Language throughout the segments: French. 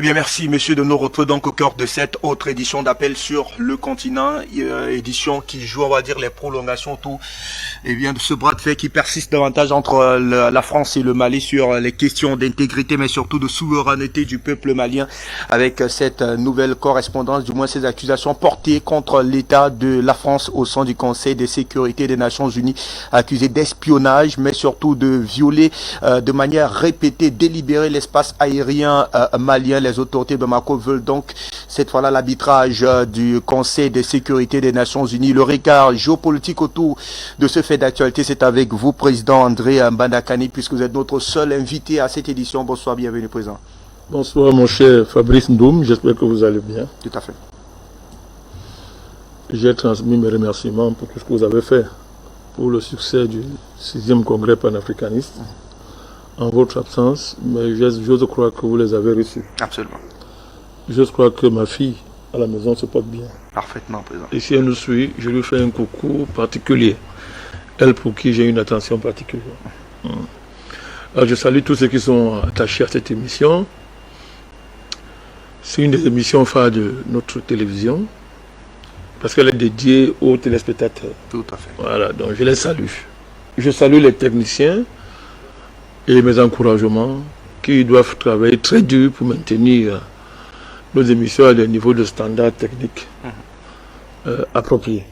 bien, merci, messieurs, de nous retrouver donc au cœur de cette autre édition d'Appel sur le continent, édition qui joue, on va dire, les prolongations autour, et bien, de ce bras de fer qui persiste davantage entre la France et le Mali sur les questions d'intégrité, mais surtout de souveraineté du peuple malien, avec cette nouvelle correspondance, du moins ces accusations portées contre l'État de la France au sein du Conseil de sécurité des Nations Unies, accusé d'espionnage, mais surtout de violer de manière répétée, délibérée l'espace aérien malien. Les autorités de Bamako veulent donc cette fois-là l'arbitrage du Conseil de sécurité des Nations Unies. Le regard géopolitique autour de ce fait d'actualité, c'est avec vous, Président André Mbandakani, puisque vous êtes notre seul invité à cette édition. Bonsoir, bienvenue, Président. Bonsoir, mon cher Fabrice Ndoum, j'espère que vous allez bien. Tout à fait. J'ai transmis mes remerciements pour tout ce que vous avez fait pour le succès du 6e congrès panafricaniste. En votre absence, mais j'ose croire que vous les avez reçus. Absolument. Je crois que ma fille à la maison se porte bien. Parfaitement, Président. Et si elle nous suit, je lui fais un coucou particulier. Elle pour qui j'ai une attention particulière. Alors, je salue tous ceux qui sont attachés à cette émission. C'est une des émissions phares de notre télévision parce qu'elle est dédiée aux téléspectateurs. Tout à fait. Voilà, donc je les salue. Je salue les techniciens et mes encouragements qui doivent travailler très dur pour maintenir nos émissions à des niveaux de standards techniques appropriés.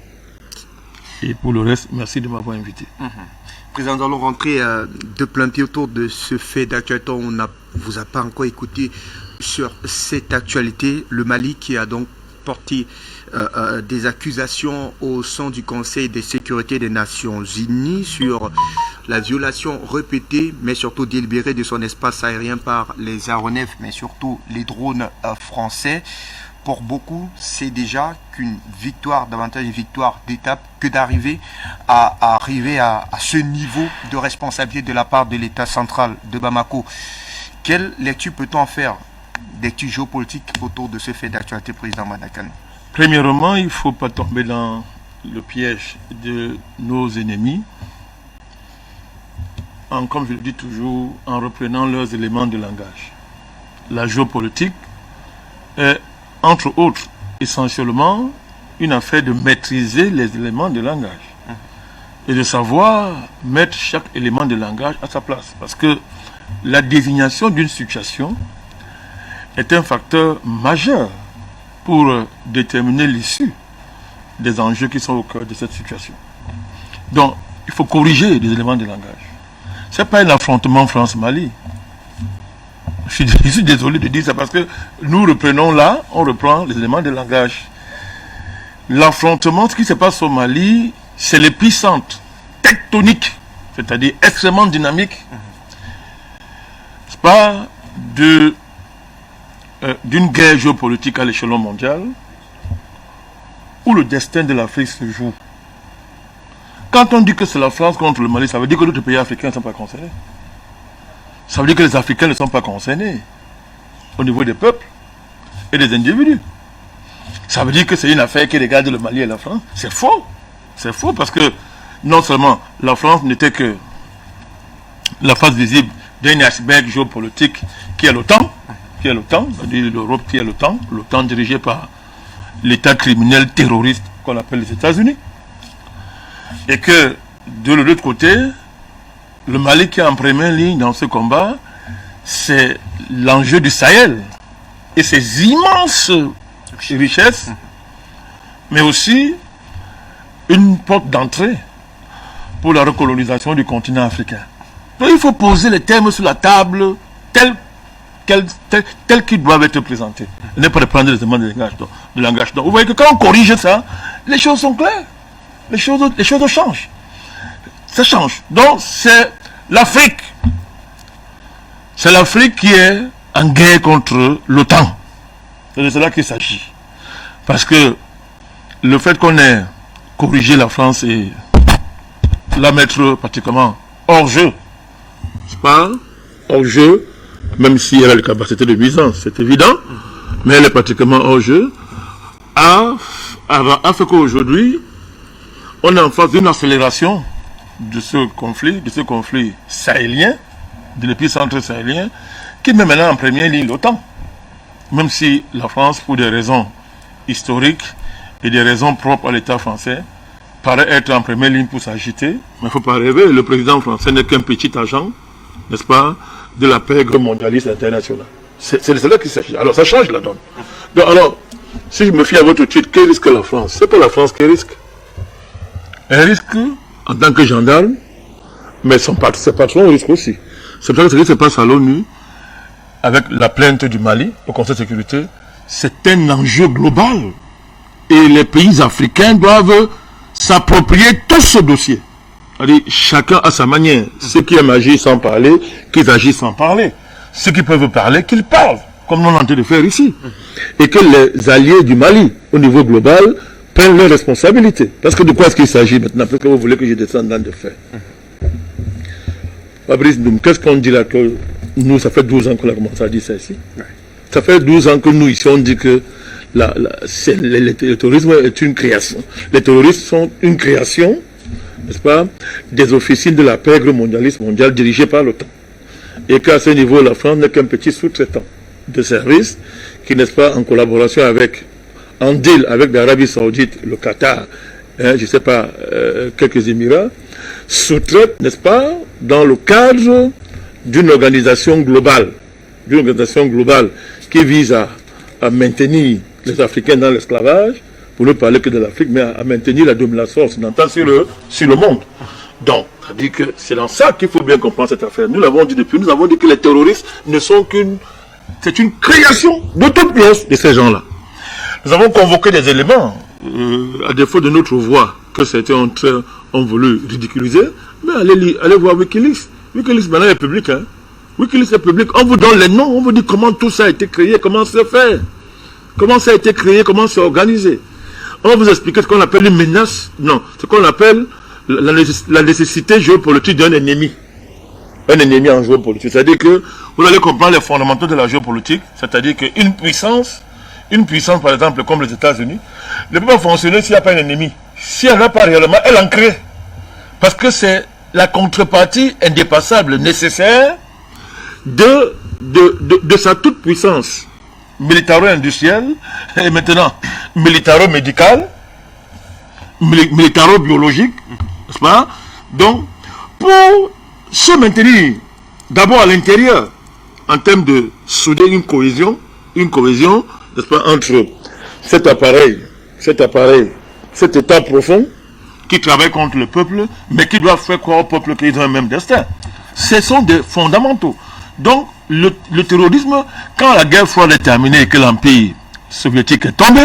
Et pour le reste, merci de m'avoir invité. Président, nous allons rentrer de plein pied autour de ce fait d'actualité. On ne vous a pas encore écouté sur cette actualité. Le Mali qui a donc porté des accusations au sein du Conseil de sécurité des Nations Unies sur la violation répétée, mais surtout délibérée de son espace aérien par les aéronefs, mais surtout les drones français. Pour beaucoup, c'est déjà qu'une victoire, davantage une victoire d'étape, que d'arriver à ce niveau de responsabilité de la part de l'État central de Bamako. Quelle lecture peut-on en faire, lecture géopolitique autour de ce fait d'actualité, Président Mbandakani? Premièrement, il ne faut pas tomber dans le piège de nos ennemis, comme je le dis toujours, en reprenant leurs éléments de langage. La géopolitique est, entre autres, essentiellement une affaire de maîtriser les éléments de langage et de savoir mettre chaque élément de langage à sa place. Parce que la désignation d'une situation est un facteur majeur pour déterminer l'issue des enjeux qui sont au cœur de cette situation. Donc, il faut corriger les éléments de langage. Ce n'est pas un affrontement France-Mali. Je suis désolé de dire ça parce que nous reprenons là, on reprend les éléments de langage. L'affrontement, ce qui se passe au Mali, c'est l'épicentre tectonique, c'est-à-dire extrêmement dynamique. C'est pas d'une guerre géopolitique à l'échelon mondial où le destin de l'Afrique se joue. Quand on dit que c'est la France contre le Mali, ça veut dire que d'autres pays africains ne sont pas concernés. Ça veut dire que les Africains ne sont pas concernés au niveau des peuples et des individus. Ça veut dire que c'est une affaire qui regarde le Mali et la France. C'est faux. C'est faux parce que non seulement la France n'était que la face visible d'un iceberg géopolitique qui est l'OTAN, c'est-à-dire l'Europe qui est l'OTAN dirigée par l'État criminel terroriste qu'on appelle les États-Unis. Et que de l'autre côté, le Mali qui est en première ligne dans ce combat, c'est l'enjeu du Sahel et ses immenses richesses, mais aussi une porte d'entrée pour la recolonisation du continent africain. Donc il faut poser les termes sur la table tels qu'ils doivent être présentés. Ne pas prendre les éléments de langage. Donc vous voyez que quand on corrige ça, les choses sont claires. Les choses changent. Ça change. Donc c'est l'Afrique. C'est l'Afrique qui est en guerre contre l'OTAN. C'est de cela qu'il s'agit. Parce que le fait qu'on ait corrigé la France et la mettre pratiquement hors jeu, c'est pas hors jeu, même si elle a la capacité de nuisance, c'est évident, mais elle est pratiquement hors jeu, a fait qu'aujourd'hui, on est en face d'une accélération de ce conflit sahélien, de l'épicentre sahélien, qui met maintenant en première ligne l'OTAN. même si la France, pour des raisons historiques et des raisons propres à l'État français, paraît être en première ligne pour s'agiter, mais il ne faut pas rêver, le président français n'est qu'un petit agent, n'est-ce pas, de la pègre mondialiste internationale. C'est là qu'il s'agit. Alors ça change la donne. Donc, alors, si je me fie à votre titre, que risque la France? C'est pas la France qui risque. Elle risque en tant que gendarme, mais ses patrons risquent aussi. C'est pour ça que ce qui se passe à l'ONU, avec la plainte du Mali, au Conseil de sécurité, c'est un enjeu global. Et les pays africains doivent s'approprier tout ce dossier. C'est-à-dire, chacun à sa manière. Ceux qui aiment agir sans parler, qu'ils agissent sans parler. Ceux qui peuvent parler, qu'ils parlent, comme on est en train de faire ici. Et que les alliés du Mali, au niveau global, prennent leurs responsabilités. Parce que de quoi est-ce qu'il s'agit maintenant? Parce que vous voulez que je descende dans le fait. Fabrice Ndoum, qu'est-ce qu'on dit là que nous, ça fait 12 ans qu'on a commencé à dire ça ici. Ça fait 12 ans que nous, ici, on dit que le terrorisme est une création. Les terroristes sont une création, n'est-ce pas, des officines de la pègre mondialiste mondiale dirigée par l'OTAN. Et qu'à ce niveau, la France n'est qu'un petit sous-traitant de service qui, n'est-ce pas, en collaboration avec, en deal avec l'Arabie Saoudite, le Qatar, je ne sais pas, quelques Émirats, sous-traite, n'est-ce pas, dans le cadre d'une organisation globale qui vise à maintenir les Africains dans l'esclavage, pour ne parler que de l'Afrique, mais à maintenir la domination occidentale sur le monde. Donc, ça dit que c'est dans ça qu'il faut bien comprendre cette affaire. Nous l'avons dit depuis, nous avons dit que les terroristes ne sont c'est une création de toute pièce de ces gens-là. Nous avons convoqué des éléments, à défaut de notre voix, que certains ont voulu ridiculiser, mais allez voir Wikileaks. Wikileaks maintenant est public, hein. Wikileaks est public. On vous donne les noms, on vous dit comment tout ça a été créé, comment c'est fait, comment ça a été créé, comment c'est organisé. On va vous expliquer ce qu'on appelle une menace, non, ce qu'on appelle la nécessité géopolitique d'un ennemi. Un ennemi en géopolitique. C'est-à-dire que vous allez comprendre les fondamentaux de la géopolitique, c'est-à-dire qu'une puissance, par exemple comme les États-Unis, ne peut pas fonctionner s'il n'y a pas un ennemi. Si elle n'a pas réellement, elle en crée. Parce que c'est la contrepartie indépassable, nécessaire de sa toute-puissance militaro-industrielle et maintenant militaro-médicale, militaro-biologique, n'est-ce pas? Donc, pour se maintenir d'abord à l'intérieur, en termes de souder une cohésion, n'est-ce pas, entre cet appareil, cet état profond, qui travaille contre le peuple, mais qui doit faire croire au peuple qu'ils ont un même destin. Ce sont des fondamentaux. Donc, le terrorisme, quand la guerre froide est terminée et que l'Empire soviétique est tombé,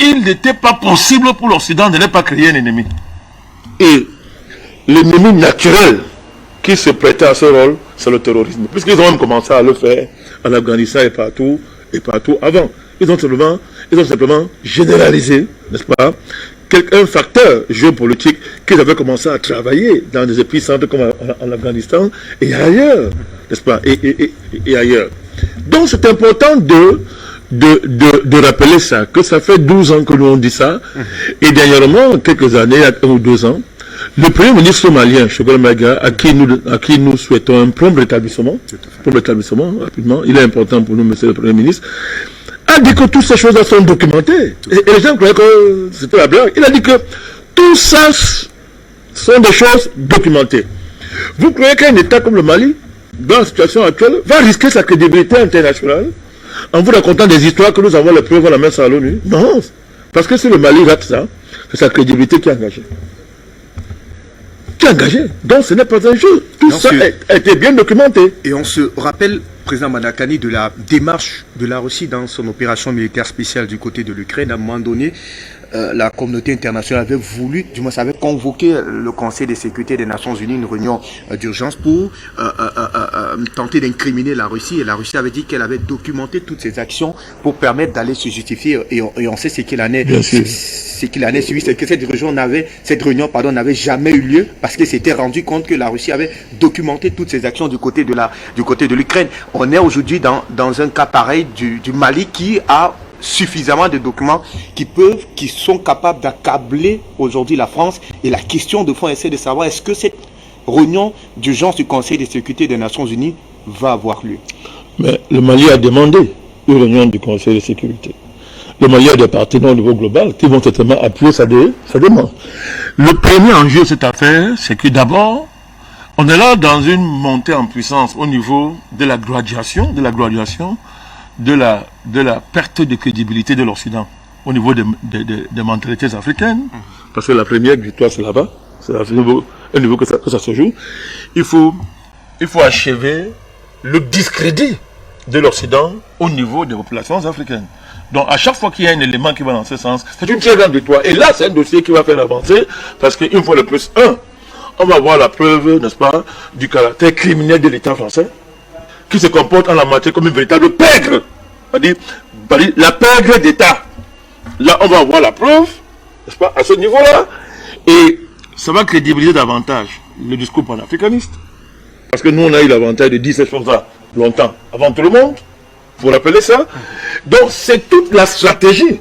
il n'était pas possible pour l'Occident de ne pas créer un ennemi. Et l'ennemi naturel qui se prêtait à ce rôle, c'est le terrorisme. Puisqu'ils ont même commencé à le faire en Afghanistan et partout avant. Ils ont simplement généralisé, n'est-ce pas, un facteur géopolitique qu'ils avaient commencé à travailler dans des épicentres comme en Afghanistan et ailleurs, n'est-ce pas, et ailleurs. Donc c'est important de rappeler ça, que ça fait 12 ans que nous on dit ça, et dernièrement, quelques années, 1 ou 2 ans, le premier ministre somalien, Choguel Maïga, à qui nous souhaitons un prompt rétablissement, rapidement, il est important pour nous, monsieur le premier ministre, a dit que toutes ces choses-là sont documentées. Et les gens croyaient que c'était la blague. Il a dit que tout ça sont des choses documentées. Vous croyez qu'un État comme le Mali, dans la situation actuelle, va risquer sa crédibilité internationale en vous racontant des histoires que nous avons les preuves à la main sur l'ONU? Non. Parce que si le Mali rate ça, c'est sa crédibilité qui est engagée. Donc ce n'est pas un jeu. Tout ça a été bien documenté. Et on se rappelle, président Madakani, de la démarche de la Russie dans son opération militaire spéciale du côté de l'Ukraine. À un moment donné, la communauté internationale avait voulu, du moins avait convoqué le Conseil de sécurité des Nations Unies, une réunion d'urgence pour tenter d'incriminer la Russie. Et la Russie avait dit qu'elle avait documenté toutes ses actions pour permettre d'aller se justifier. Et on sait ce qu'il en est. Ce qu'il en est suivi, c'est que cette réunion n'avait jamais eu lieu parce qu'il s'était rendu compte que la Russie avait documenté toutes ses actions du côté de l'Ukraine. On est aujourd'hui dans un cas pareil du Mali qui a suffisamment de documents qui sont capables d'accabler aujourd'hui la France. Et la question de fond, c'est de savoir est-ce que cette réunion d'urgence du Conseil de sécurité des Nations Unies va avoir lieu. Mais le Mali a demandé une réunion du Conseil de sécurité. Le Mali a des partenaires au niveau global qui vont certainement appuyer sa demande. Le premier enjeu de cette affaire, c'est que d'abord, on est là dans une montée en puissance au niveau de la graduation, de la perte de crédibilité de l'Occident, au niveau des mentalités africaines, parce que la première victoire c'est là-bas, c'est à ce niveau que ça se joue. Il faut achever le discrédit de l'Occident au niveau des populations africaines. Donc à chaque fois qu'il y a un élément qui va dans ce sens, c'est une très grande victoire. Et là, c'est un dossier qui va faire avancer, parce qu'une fois le plus un, on va voir la preuve, n'est-ce pas, du caractère criminel de l'État français, qui se comporte en la matière comme une véritable pègre. C'est-à-dire, la pègre d'État. Là, on va voir la preuve, n'est-ce pas, à ce niveau-là, et ça va crédibiliser davantage le discours panafricaniste. Parce que nous, on a eu l'avantage de dire ces choses-là longtemps, avant tout le monde. Vous rappelez ça? Donc, c'est toute la stratégie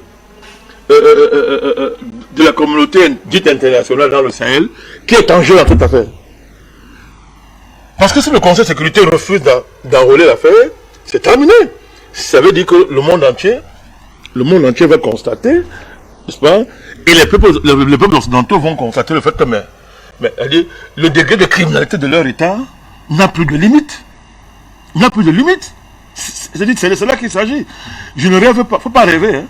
de la communauté dite internationale dans le Sahel qui est en jeu dans cette affaire. Parce que si le Conseil de sécurité refuse d'enrôler l'affaire, c'est terminé. Ça veut dire que le monde entier va constater, n'est-ce pas? Et les peuples occidentaux vont constater le fait que le degré de criminalité de leur État n'a plus de limite. N'a plus de limite. C'est là qu'il s'agit. Je ne rêve pas, il ne faut pas rêver. Hein.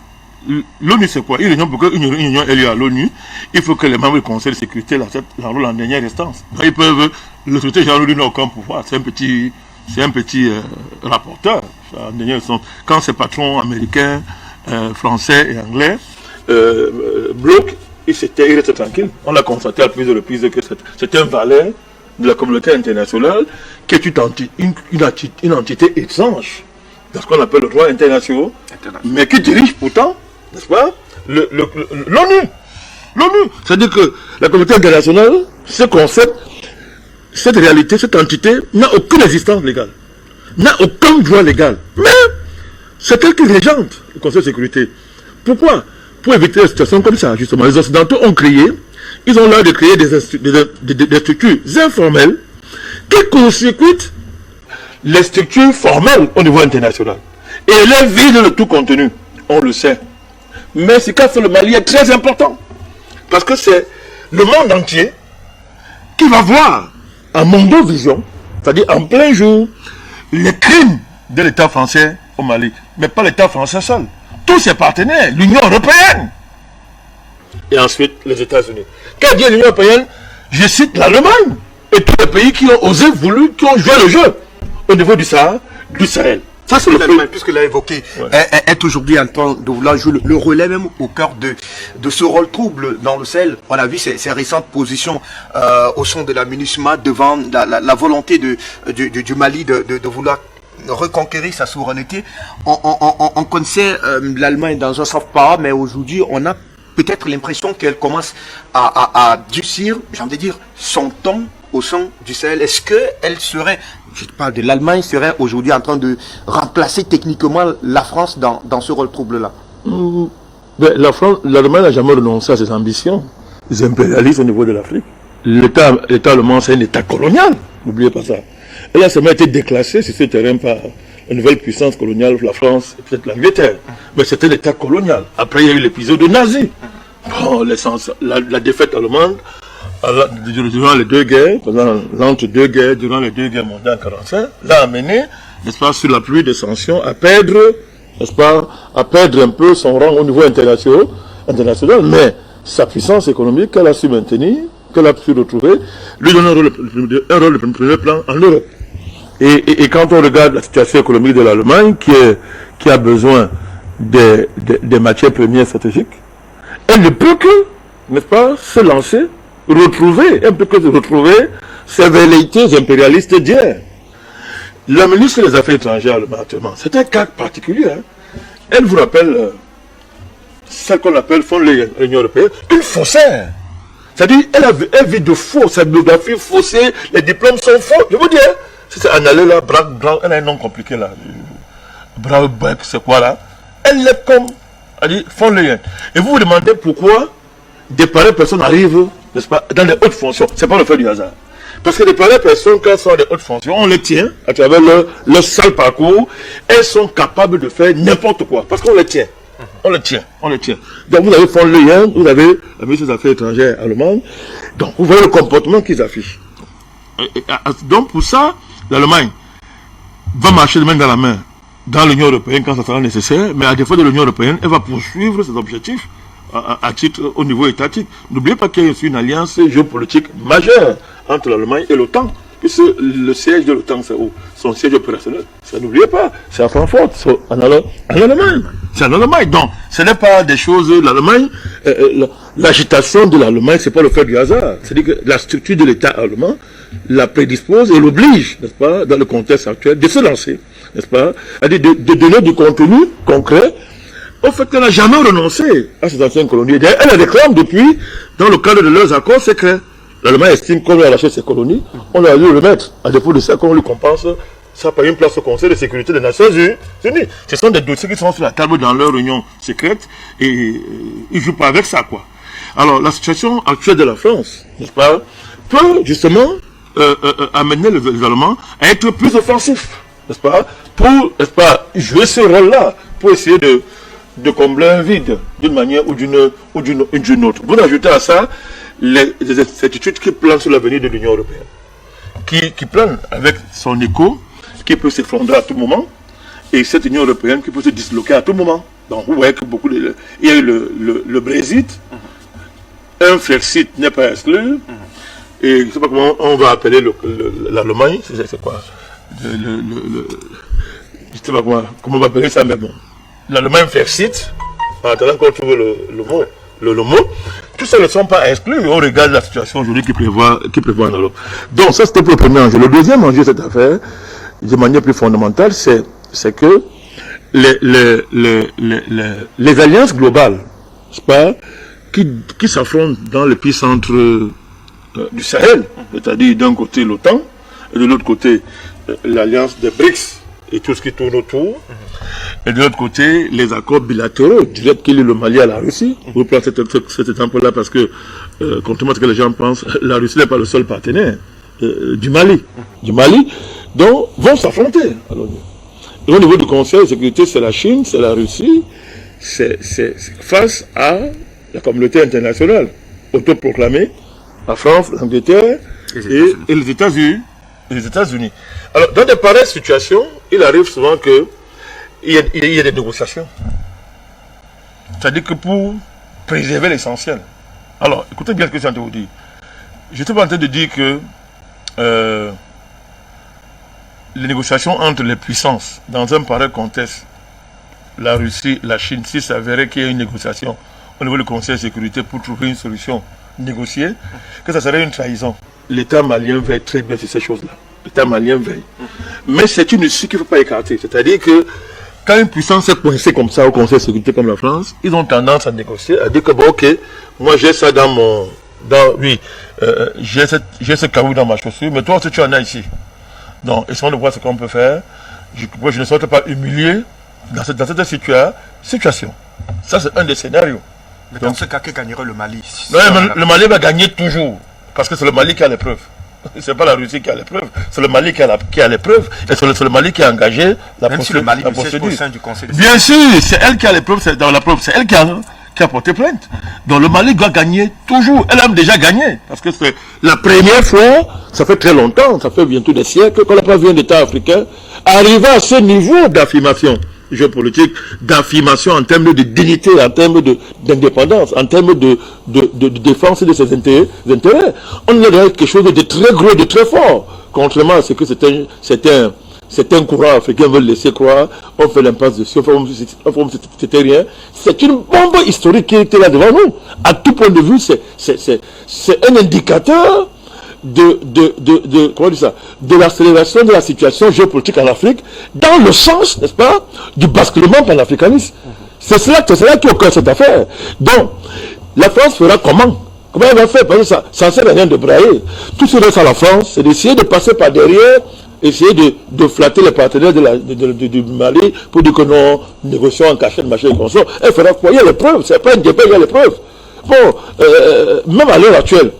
L'ONU, c'est quoi? Une réunion, pour qu'une réunion ait lieu à l'ONU, il faut que les membres du Conseil de sécurité l'enrôlent en dernière instance. Donc, ils peuvent, le secrétaire général n'a aucun pouvoir. C'est un petit rapporteur, en dernière instance. Quand ces patrons américains, français et anglais bloquent, il reste tranquille. On a constaté à plusieurs reprises que c'est un valet de la communauté internationale qui est une entité étrange dans ce qu'on appelle le droit international, mais qui dirige pourtant, n'est-ce pas, l'ONU. L'ONU. C'est-à-dire que la communauté internationale, ce concept, cette réalité, cette entité n'a aucune existence légale, n'a aucun droit légal. Mais c'est elle qui régente le Conseil de sécurité. Pourquoi? Pour éviter des situations comme ça, justement. Les Occidentaux ont créé, ils ont l'air de créer des structures informelles qui court-circuitent les structures formelles au niveau international. Et elles vident de tout contenu, on le sait. Mais ce qu'a fait le Mali est très important. Parce que c'est le monde entier qui va voir en mondovision, c'est-à-dire en plein jour, les crimes de l'État français au Mali. Mais pas l'État français seul. Tous ses partenaires, l'Union européenne. Et ensuite, les États-Unis. Qu'a dit l'Union européenne? Je cite l'Allemagne. Et tous les pays qui ont osé, voulu, qui ont joué le jeu au niveau du Sahel. Ça, c'est l'Allemagne, puisqu'il l'a évoqué, est aujourd'hui en train de vouloir jouer le relais même au cœur de ce rôle trouble dans le Sahel. On a vu ces récentes positions au sein de la MINUSMA devant la volonté du Mali de vouloir reconquérir sa souveraineté. On connaissait l'Allemagne dans un soft power, mais aujourd'hui, on a peut-être l'impression qu'elle commence à durcir, j'ai envie de dire, son ton au sein du Sahel. Est-ce qu'elle serait, je parle de l'Allemagne, serait aujourd'hui en train de remplacer techniquement la France dans ce rôle trouble-là? L'Allemagne n'a jamais renoncé à ses ambitions, les impérialistes au niveau de l'Afrique. L'État allemand, c'est un État colonial, n'oubliez pas ça. Elle a seulement été déclassée sur ce terrain par une nouvelle puissance coloniale, la France et peut-être l'Angleterre. Mais c'était l'État colonial. Après, il y a eu l'épisode nazi. Bon, la défaite allemande, durant les deux guerres, pendant l'entre-deux guerres, durant les deux guerres mondiales en 1945, l'a amené, n'est-ce pas, sur la pluie des sanctions, à perdre, n'est-ce pas, à perdre un peu son rang au niveau international, mais sa puissance économique qu'elle a su maintenir, qu'elle a pu retrouver, lui donne un rôle de premier plan en Europe. Et quand on regarde la situation économique de l'Allemagne, qui a besoin des matières premières stratégiques, elle ne peut que, n'est-ce pas, se lancer, retrouver ses velléités impérialistes d'hier. La ministre des Affaires étrangères actuellement, c'est un cas particulier. Hein. Elle vous rappelle celle qu'on appelle von Leyen, l'Union européenne, une faussaire. C'est-à-dire, elle vit de faux, sa biographie faussée, les diplômes sont faux. Je vous dis, hein, c'est un allé là, Blanc, elle a un nom compliqué là. Braunberg, c'est quoi là? Elle est comme, elle dit, von Leyen. Et vous vous demandez pourquoi des pareilles personnes arrivent, n'est-ce pas, dans les hautes fonctions. C'est pas le fait du hasard. Parce que les pareilles personnes, quand elles sont des hautes fonctions, on les tient à travers leur sale parcours. Elles sont capables de faire n'importe quoi. Parce qu'on les tient. On les tient. Donc vous avez von Leyen, vous avez la ministre des Affaires étrangères allemande. Donc vous voyez le comportement qu'ils affichent. Donc pour ça, l'Allemagne va marcher de main dans la main dans l'Union européenne quand ça sera nécessaire, mais à défaut de l'Union européenne, elle va poursuivre ses objectifs à titre au niveau étatique. N'oubliez pas qu'il y a une alliance géopolitique majeure entre l'Allemagne et l'OTAN, puisque le siège de l'OTAN, c'est où? Son siège opérationnel. Ça, n'oubliez pas, c'est à Francfort, c'est en Allemagne. C'est en Allemagne. Donc, ce n'est pas des choses, l'Allemagne, l'agitation de l'Allemagne, c'est pas le fait du hasard. C'est-à-dire que la structure de l'État allemand la prédispose et l'oblige, n'est-ce pas, dans le contexte actuel, de se lancer, n'est-ce pas, de donner du contenu concret au fait qu'elle n'a jamais renoncé à ses anciennes colonies. Elle les réclame depuis, dans le cadre de leurs accords secrets. L'Allemagne estime qu'on lui a lâché ses colonies, on doit lui remettre. À défaut de ça, qu'on lui compense, ça par une place au Conseil de sécurité des Nations Unies. Ce sont des dossiers qui sont sur la table dans leur réunion secrète et ils ne jouent pas avec ça, quoi. Alors, la situation actuelle de la France, n'est-ce pas, peut justement amener les Allemands à être plus offensifs, n'est-ce pas, pour, n'est-ce pas, jouer ce rôle-là, pour essayer de combler un vide d'une manière ou d'une autre. Vous ajoutez à ça les incertitudes qui planent sur l'avenir de l'Union européenne, qui planent avec son écho, qui peut s'effondrer à tout moment, et cette Union européenne qui peut se disloquer à tout moment. Donc vous voyez que il y a eu le Brexit, un Frexit n'est pas exclu, et je ne sais pas comment on va appeler l'Allemagne, c'est quoi, je ne sais pas comment on va appeler ça, mais bon. L'Allemagne Frexit, en attendant qu'on trouve le mot, tout ça ne sont pas exclus. On regarde la situation aujourd'hui qui prévoit en Europe. Donc ça c'était pour le premier enjeu. Le deuxième enjeu de cette affaire, de manière plus fondamentale, c'est que les alliances globales, n'est-ce pas, qui s'affrontent dans l'épicentre du Sahel, c'est-à-dire d'un côté l'OTAN et de l'autre côté l'alliance des BRICS et tout ce qui tourne autour, et de l'autre côté les accords bilatéraux directs qui lient le Mali à la Russie. Vous prenez cet exemple-là parce que, contrairement à ce que les gens pensent, la Russie n'est pas le seul partenaire du Mali, donc vont s'affronter. Et au niveau du Conseil de sécurité, c'est la Chine, c'est la Russie, c'est face à la communauté internationale autoproclamée, la France, l'Angleterre et les États-Unis. Alors, dans de pareilles situations, il arrive souvent qu'il y ait des négociations. C'est-à-dire que pour préserver l'essentiel. Alors, écoutez bien ce que je suis en train de vous dire. Je suis pas en train de dire que les négociations entre les puissances, dans un pareil contexte, la Russie, la Chine, s'il s'avérait qu'il y ait une négociation au niveau du Conseil de sécurité pour trouver une solution négociée, que ça serait une trahison. L'État malien veille très bien sur ces choses-là. L'État malien veille. Mais c'est une issue qu'il ne faut pas écarter. C'est-à-dire que quand une puissance est coincée comme ça au Conseil de sécurité comme la France, ils ont tendance à négocier, à dire que bon, ok, moi j'ai ça dans mon... j'ai ce caillou dans ma chaussure, mais toi aussi tu en as ici. Donc, essayons de voir ce qu'on peut faire. Je ne souhaite pas humilier dans cette situation. Ça, c'est un des scénarios. Mais dans ce cas, que gagnerait le Mali? Non, mais le Mali va gagner toujours. Parce que c'est le Mali qui a l'épreuve. C'est pas la Russie qui a l'épreuve. C'est le Mali qui a l'épreuve. Et c'est le Mali qui a engagé la procédure. Même si le Mali siège au sein du Conseil de sécurité. Bien sûr, c'est elle qui a l'épreuve. C'est dans la preuve. C'est elle qui a porté plainte. Donc le Mali doit gagner toujours. Elle a déjà gagné. Parce que c'est la première fois, ça fait très longtemps, ça fait bientôt des siècles, qu'on n'a pas vu un État africain arriver à ce niveau d'affirmation géopolitique, d'affirmation en termes de dignité, en termes d'indépendance, en termes de défense de ses intérêts. On est dans quelque chose de très gros, de très fort, contrairement à ce que certains courants africains veulent laisser croire. On fait l'impasse dessus, c'était rien. C'est une bombe historique qui était là devant nous. À tout point de vue, c'est un indicateur de l'accélération de la situation géopolitique en Afrique, dans le sens, n'est-ce pas, du basculement panafricaniste. C'est cela qui est au cœur de cette affaire. Donc, la France fera comment elle va faire? Parce que ça ne sert à rien de brailler. Tout ce qui reste à la France, c'est d'essayer de passer par derrière, essayer de flatter les partenaires du Mali pour dire que non, négocions en cachette, machin et consort. Elle fera quoi? Il y a les preuves, c'est pas une débat, il y a les preuves. Bon, même à l'heure actuelle,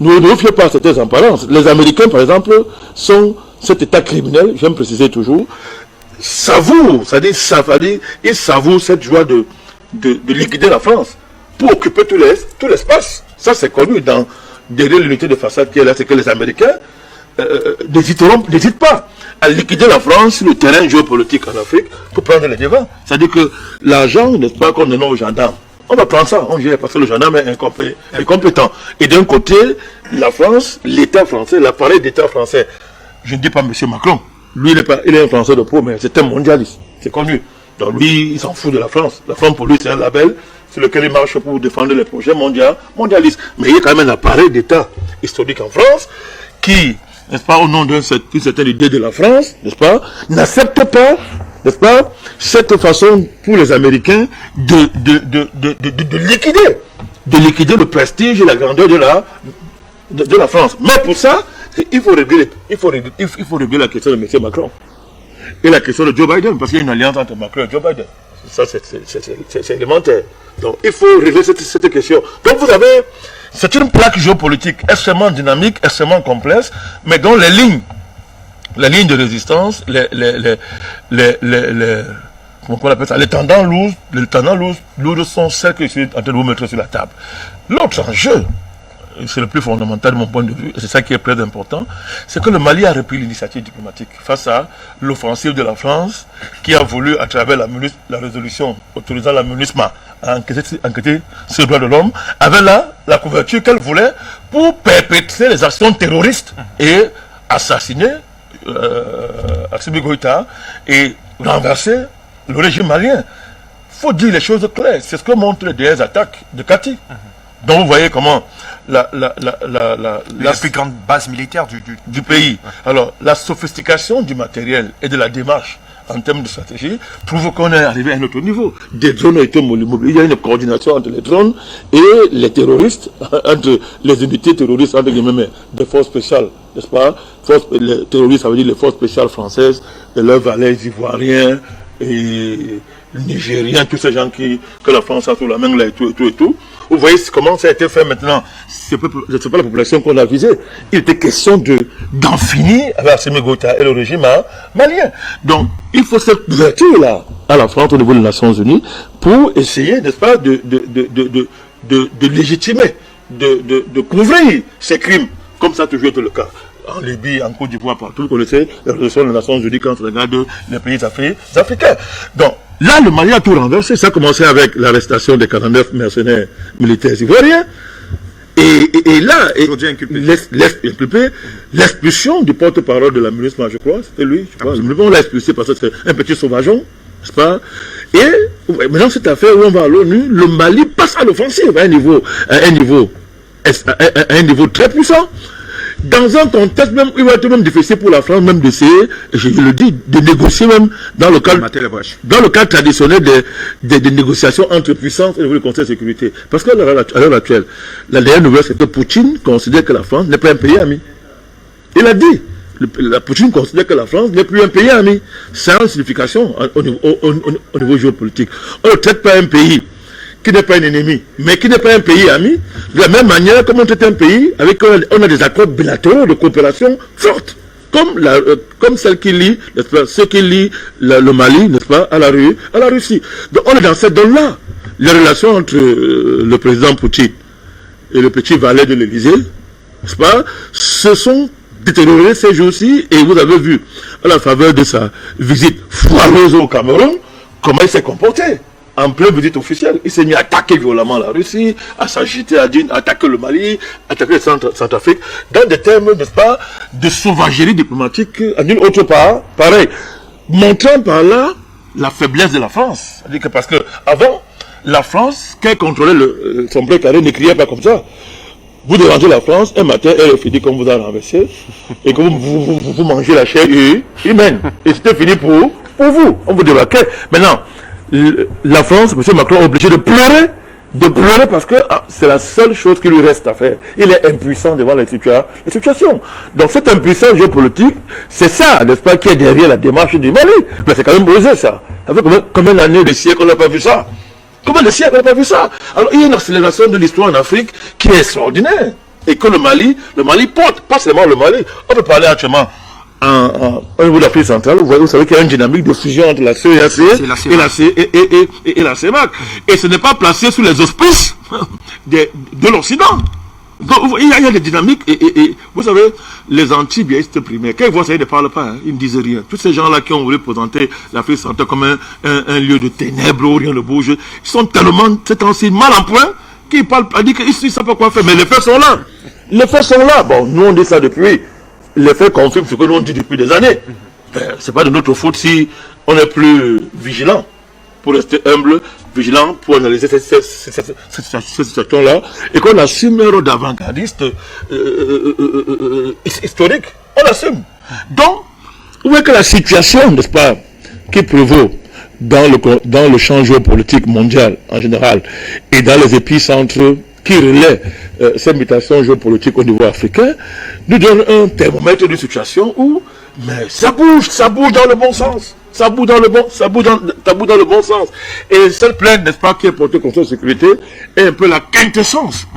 ne vous fiez pas à certaines apparences. Les Américains, par exemple, sont cet État criminel, j'aime préciser toujours, savourent, c'est-à-dire, ils savourent cette joie de liquider la France pour occuper tout l'espace. Ça, c'est connu derrière l'unité de façade qui est là, c'est que les Américains n'hésitent pas à liquider la France sur le terrain géopolitique en Afrique pour prendre les devants. C'est-à-dire que l'argent, n'est-ce pas, qu'on donne aux gendarmes. On va prendre ça, on gère parce que le gendarme est incompétent. Et d'un côté, la France, l'État français, l'appareil d'État français, je ne dis pas M. Macron, lui il est un Français de pro, mais c'est un mondialiste, c'est connu. Donc lui, il s'en fout de la France. La France pour lui, c'est un label sur lequel il marche pour défendre les projets mondialistes. Mais il y a quand même un appareil d'État historique en France qui, n'est-ce pas, au nom d'une certaine idée de la France, n'est-ce pas, n'accepte pas, n'est-ce pas, cette façon pour les Américains de liquider le prestige et la grandeur de la France. Mais pour ça, il faut régler la question de M. Macron et la question de Joe Biden, parce qu'il y a une alliance entre Macron et Joe Biden. Ça, c'est élémentaire. Donc, il faut régler cette question. Donc, vous avez, c'est une plaque géopolitique extrêmement dynamique, extrêmement complexe, mais dont les lignes de résistance, comment on appelle ça, les tendants lourds sont celles que je suis en train de vous mettre sur la table. L'autre enjeu, c'est le plus fondamental de mon point de vue, et c'est ça qui est très important, c'est que le Mali a repris l'initiative diplomatique face à l'offensive de la France, qui a voulu, à travers la résolution autorisant la MINUSMA à enquêter sur les droits de l'homme, avait la couverture qu'elle voulait pour perpétrer les actions terroristes et assassiner Assimi Goïta et renverser le régime malien. Il faut dire les choses claires, c'est ce que montrent les dernières attaques de Kati. Donc vous voyez comment la plus grande base militaire du pays. Alors, la sophistication du matériel et de la démarche en termes de stratégie prouve qu'on est arrivé à un autre niveau. Des drones ont été mobilisés. Il y a une coordination entre les drones et les terroristes, entre les unités terroristes, entre guillemets, des forces spéciales, n'est-ce pas? Les terroristes, ça veut dire les forces spéciales françaises, et leurs valets ivoiriens et nigériens, tous ces gens que la France a sous la main là et tout. Vous voyez comment ça a été fait maintenant. Ce n'est pas la population qu'on a visée. Il était question d'en finir avec Assimi Goïta et le régime malien. Donc, il faut cette ouverture-là à la France au niveau des Nations Unies pour essayer, n'est-ce pas, de légitimer, de couvrir ces crimes, comme ça a toujours été le cas. En Libye, en Côte d'Ivoire, partout, vous connaissez la résolution des Nations Unies quand on regarde les pays africains. Donc, là, le Mali a tout renversé. Ça a commencé avec l'arrestation des 49 mercenaires militaires ivoiriens. Et là, l'expulsion du porte-parole de la MINUSMA, je crois, c'était lui, on l'a expulsé parce que c'est un petit sauvageon, n'est-ce pas? Et maintenant, cette affaire où on va à l'ONU, le Mali passe à l'offensive à un niveau très puissant. Dans un contexte même, il va être même difficile pour la France même d'essayer, je le dis, de négocier même dans le cadre traditionnel des négociations entre puissances et le Conseil de sécurité. Parce qu'à l'heure actuelle, la dernière nouvelle, c'est que Poutine considère que la France n'est pas un pays ami. Il a dit, Poutine considère que la France n'est plus un pays ami. Ça a une signification au niveau géopolitique. On ne traite pas un pays qui n'est pas un ennemi, mais qui n'est pas un pays ami, de la même manière comme on est un pays avec qui on a des accords bilatéraux de coopération fortes, comme celle qui lie, n'est-ce pas, ce qui lie le Mali, n'est-ce pas, à la Russie. Donc on est dans cette donne-là. Les relations entre le président Poutine et le petit valet de l'Élysée, n'est-ce pas, se sont détériorées ces jours-ci, et vous avez vu, à la faveur de sa visite foireuse au Cameroun, comment il s'est comporté. En pleine visite officielle, il s'est mis à attaquer violemment la Russie, à s'agiter, à attaquer le Mali, attaquer le Centrafrique, dans des termes, n'est-ce pas, de sauvagerie diplomatique, d'une autre part, pareil, montrant par là la faiblesse de la France. C'est-à-dire que parce que avant, la France, qu'elle contrôlait son blé carré, ne criait pas comme ça. Vous dérangez la France, un matin, elle est finie comme vous a renversé, et que vous mangez la chair humaine. Et c'était fini pour vous. On vous débarquait. Maintenant, la France, M. Macron est obligé de pleurer parce que c'est la seule chose qui lui reste à faire. Il est impuissant devant les situations. Donc cette impuissance géopolitique, c'est ça, n'est-ce pas, qui est derrière la démarche du Mali. Mais c'est quand même osé ça. Ça fait combien d'années, des siècles, on n'a pas vu ça? Combien de siècles on n'a pas vu ça? Alors il y a une accélération de l'histoire en Afrique qui est extraordinaire. et que le Mali porte, pas seulement le Mali. On peut parler actuellement au niveau de l'Afrique centrale, vous savez qu'il y a une dynamique de fusion entre la CEAC et la CEMAC. Et ce n'est pas placé sous les auspices de l'Occident. Donc, il y a des dynamiques et vous savez, les anti-biaistes primaires, quand ils voient ça, ils ne parlent pas, hein, ils ne disent rien. Tous ces gens-là qui ont voulu présenter l'Afrique centrale comme un lieu de ténèbres où rien ne bouge, ils sont tellement, c'est ainsi mal en point, qu'ils parlent pas, disent qu'ils ne savent pas quoi faire, mais les faits sont là. Les faits sont là. Bon, nous on dit ça depuis. Les faits confirment ce que nous on dit depuis des années. C'est pas de notre faute si on est plus vigilant, pour rester humble, vigilant, pour analyser cette situation-là, et qu'on assume un rôle d'avant-gardiste historique. On l'assume. Donc, vous voyez que la situation, n'est-ce pas, qui prévaut dans le champ géopolitique mondial en général, et dans les épicentres qui relaient ces mutations géopolitiques au niveau africain, nous donne un thermomètre de situation où, mais ça bouge dans le bon sens. Ça bouge dans le bon sens. Et cette plainte, n'est-ce pas, qui est portée contre la sécurité, est un peu la quintessence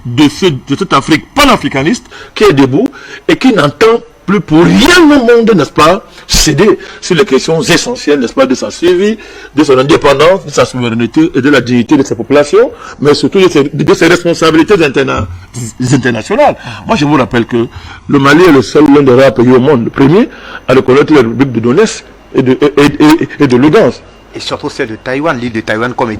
de cette Afrique panafricaniste qui est debout et qui n'entend plus pour rien au monde, n'est-ce pas, céder sur les questions essentielles, n'est-ce pas, de sa survie, de son indépendance, de sa souveraineté et de la dignité de sa population, mais surtout de ses responsabilités internationales. Moi, je vous rappelle que le Mali est l'un des rares pays au monde, le premier, à reconnaître la République de Donetsk et de Lugansk. Et surtout celle de Taïwan, l'île de Taïwan comme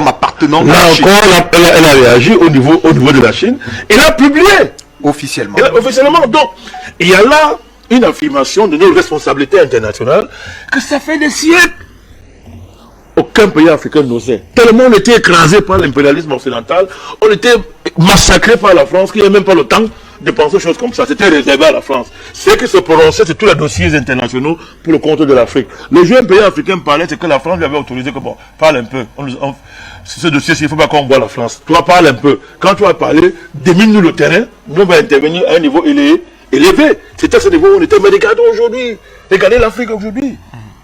appartenant à la Chine. Là encore, elle a réagi au niveau de la Chine. Elle a publié. Officiellement. Officiellement. Donc, il y a là une affirmation de nos responsabilités internationales que ça fait des siècles. Aucun pays africain n'osait. Tellement on était écrasé par l'impérialisme occidental, on était massacré par la France, qu'il n'y avait même pas le temps de penser aux choses comme ça. C'était réservé à la France. Ceux qui se prononçaient sur tous les dossiers internationaux pour le compte de l'Afrique. Le jeune pays africain parlait, c'est que la France lui avait autorisé que, bon, parle un peu. Ce dossier, il ne faut pas qu'on voit la France. Toi, parle un peu. Quand tu vas parler, démine-nous le terrain, nous on va intervenir à un niveau élevé. C'était à ce niveau où on était. Mais regardez aujourd'hui. Regardez l'Afrique aujourd'hui.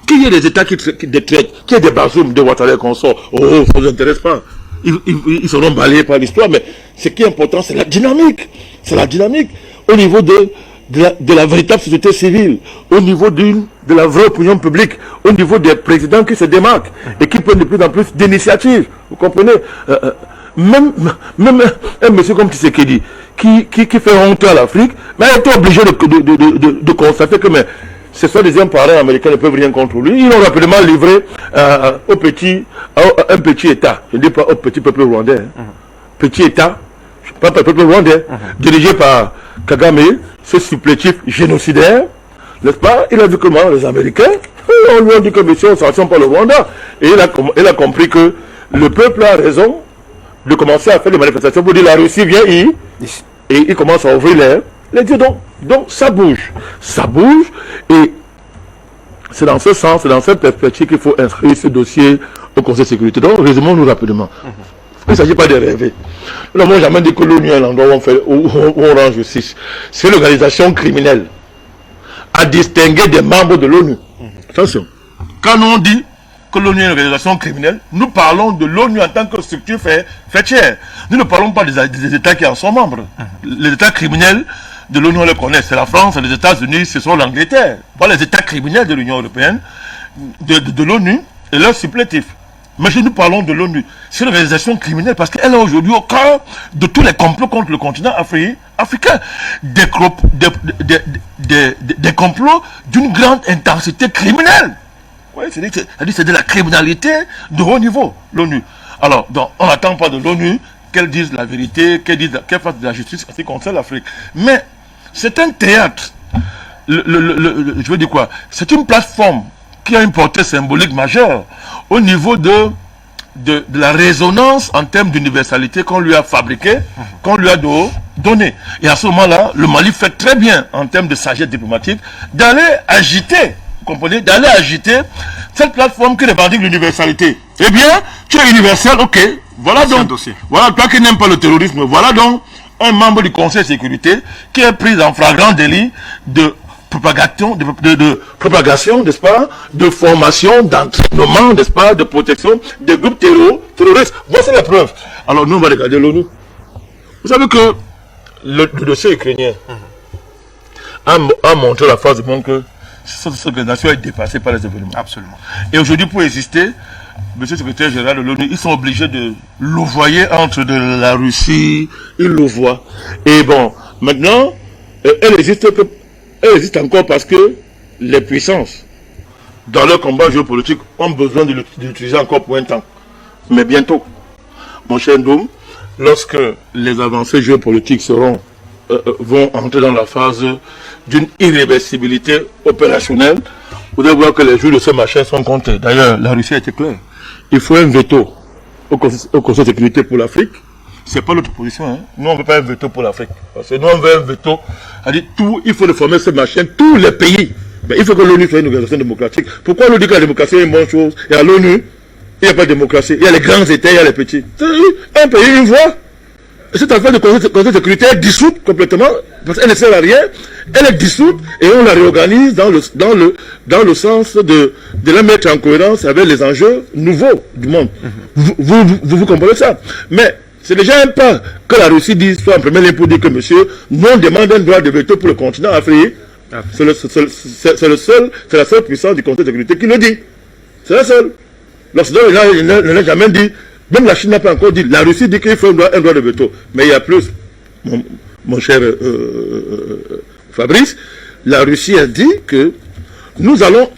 Qu'il y ait des États qui détraitent, qu'il y ait des Bazoum, des Ouattara qu'on sort, ça ne nous intéresse pas. Ils seront balayés par l'histoire, mais ce qui est important, c'est la dynamique. C'est la dynamique au niveau de la véritable société civile, au niveau de la vraie opinion publique, au niveau des présidents qui se démarquent et qui prennent de plus en plus d'initiatives. Vous comprenez? Même un monsieur comme Tshisekedi, qui fait honte à l'Afrique, mais il était obligé de constater que ces soi-disant parents américains ne peuvent rien contre lui. Ils l'ont rapidement livré à un petit État. Je ne dis pas au petit peuple rwandais. Petit État, pas le peuple rwandais, dirigé par Kagame, ce supplétif génocidaire, n'est-ce pas? Il a vu comment les Américains, on lui a dit que monsieur, on ne sanctionne pas le Rwanda. Et il a compris que le peuple a raison de commencer à faire des manifestations pour dire la Russie vient et il commence à ouvrir les yeux. Donc ça bouge, et c'est dans ce sens, c'est dans cette perspective qu'il faut inscrire ce dossier au Conseil de sécurité. Donc résumons-nous rapidement. Il ne s'agit pas de rêver. Nous n'avons jamais dit que l'ONU est un endroit où on rend justice. C'est l'organisation criminelle à distinguer des membres de l'ONU. Attention. Quand on dit que l'ONU est une organisation criminelle, nous parlons de l'ONU en tant que structure fêtière. Nous ne parlons pas des États qui en sont membres. Les États criminels de l'ONU, on les connaît. C'est la France, les États-Unis, ce sont l'Angleterre. Voilà les États criminels de l'Union européenne, de l'ONU et leurs supplétifs. Mais nous parlons de l'ONU. C'est une organisation criminelle parce qu'elle est aujourd'hui au cœur de tous les complots contre le continent africain. Des complots d'une grande intensité criminelle. Oui, c'est de la criminalité de haut niveau, l'ONU. Alors, donc, on n'attend pas de l'ONU qu'elle dise la vérité, qu'elle fasse de la justice en ce qui concerne l'Afrique. Mais c'est un théâtre. Je veux dire quoi? C'est une plateforme qui a une portée symbolique majeure au niveau de la résonance en termes d'universalité qu'on lui a fabriquée, qu'on lui a donnée. Et à ce moment-là, le Mali fait très bien, en termes de sagesse diplomatique, d'aller agiter, vous comprenez, d'aller agiter cette plateforme qui revendique l'universalité. Eh bien, tu es universel, ok. Voilà donc, voilà, toi qui n'aimes pas le terrorisme, voilà donc un membre du Conseil de sécurité qui est pris en flagrant délit de propagation, n'est-ce pas, de formation, d'entraînement, n'est-ce pas, de protection des groupes terroristes. Voici la preuve. Alors nous, on va regarder l'ONU. Vous savez que le dossier ukrainien a montré la face du monde que cette organisation est dépassée par les événements. Absolument. Et aujourd'hui, pour exister, monsieur le secrétaire général de l'ONU, ils sont obligés de louvoyer entre de la Russie, ils louvoient. Et bon, maintenant, elle existe encore parce que les puissances, dans leur combat géopolitique, ont besoin de l'utiliser encore pour un temps. Mais bientôt, mon cher Ndoum, lorsque les avancées géopolitiques vont entrer dans la phase d'une irréversibilité opérationnelle, vous allez voir que les jours de ce machin sont comptés. D'ailleurs, la Russie a été claire. Il faut un veto au Conseil de sécurité pour l'Afrique. C'est pas notre position. Hein. Nous, on ne veut pas un veto pour l'Afrique. Parce que nous, on veut un veto. Il faut réformer ce machin, tous les pays. Mais il faut que l'ONU soit une organisation démocratique. Pourquoi on nous dit que la démocratie est une bonne chose? Et à l'ONU, il n'y a pas de démocratie. Il y a les grands États, il y a les petits. Un pays, une voix. Cette affaire de conseil de sécurité est dissoute complètement, parce qu'elle ne sert à rien. Elle est dissoute et on la réorganise dans le sens de la mettre en cohérence avec les enjeux nouveaux du monde. Vous comprenez ça? Mais c'est déjà un pas que la Russie dise, soit en premier lieu pour dire que monsieur, nous on demande un droit de veto pour le continent africain. C'est la seule puissance du Conseil de sécurité qui le dit. C'est la seule. L'Occident ne l'a jamais dit. Même la Chine n'a pas encore dit. La Russie dit qu'il faut un droit de veto. Mais il y a plus, mon cher Fabrice, la Russie a dit que nous allons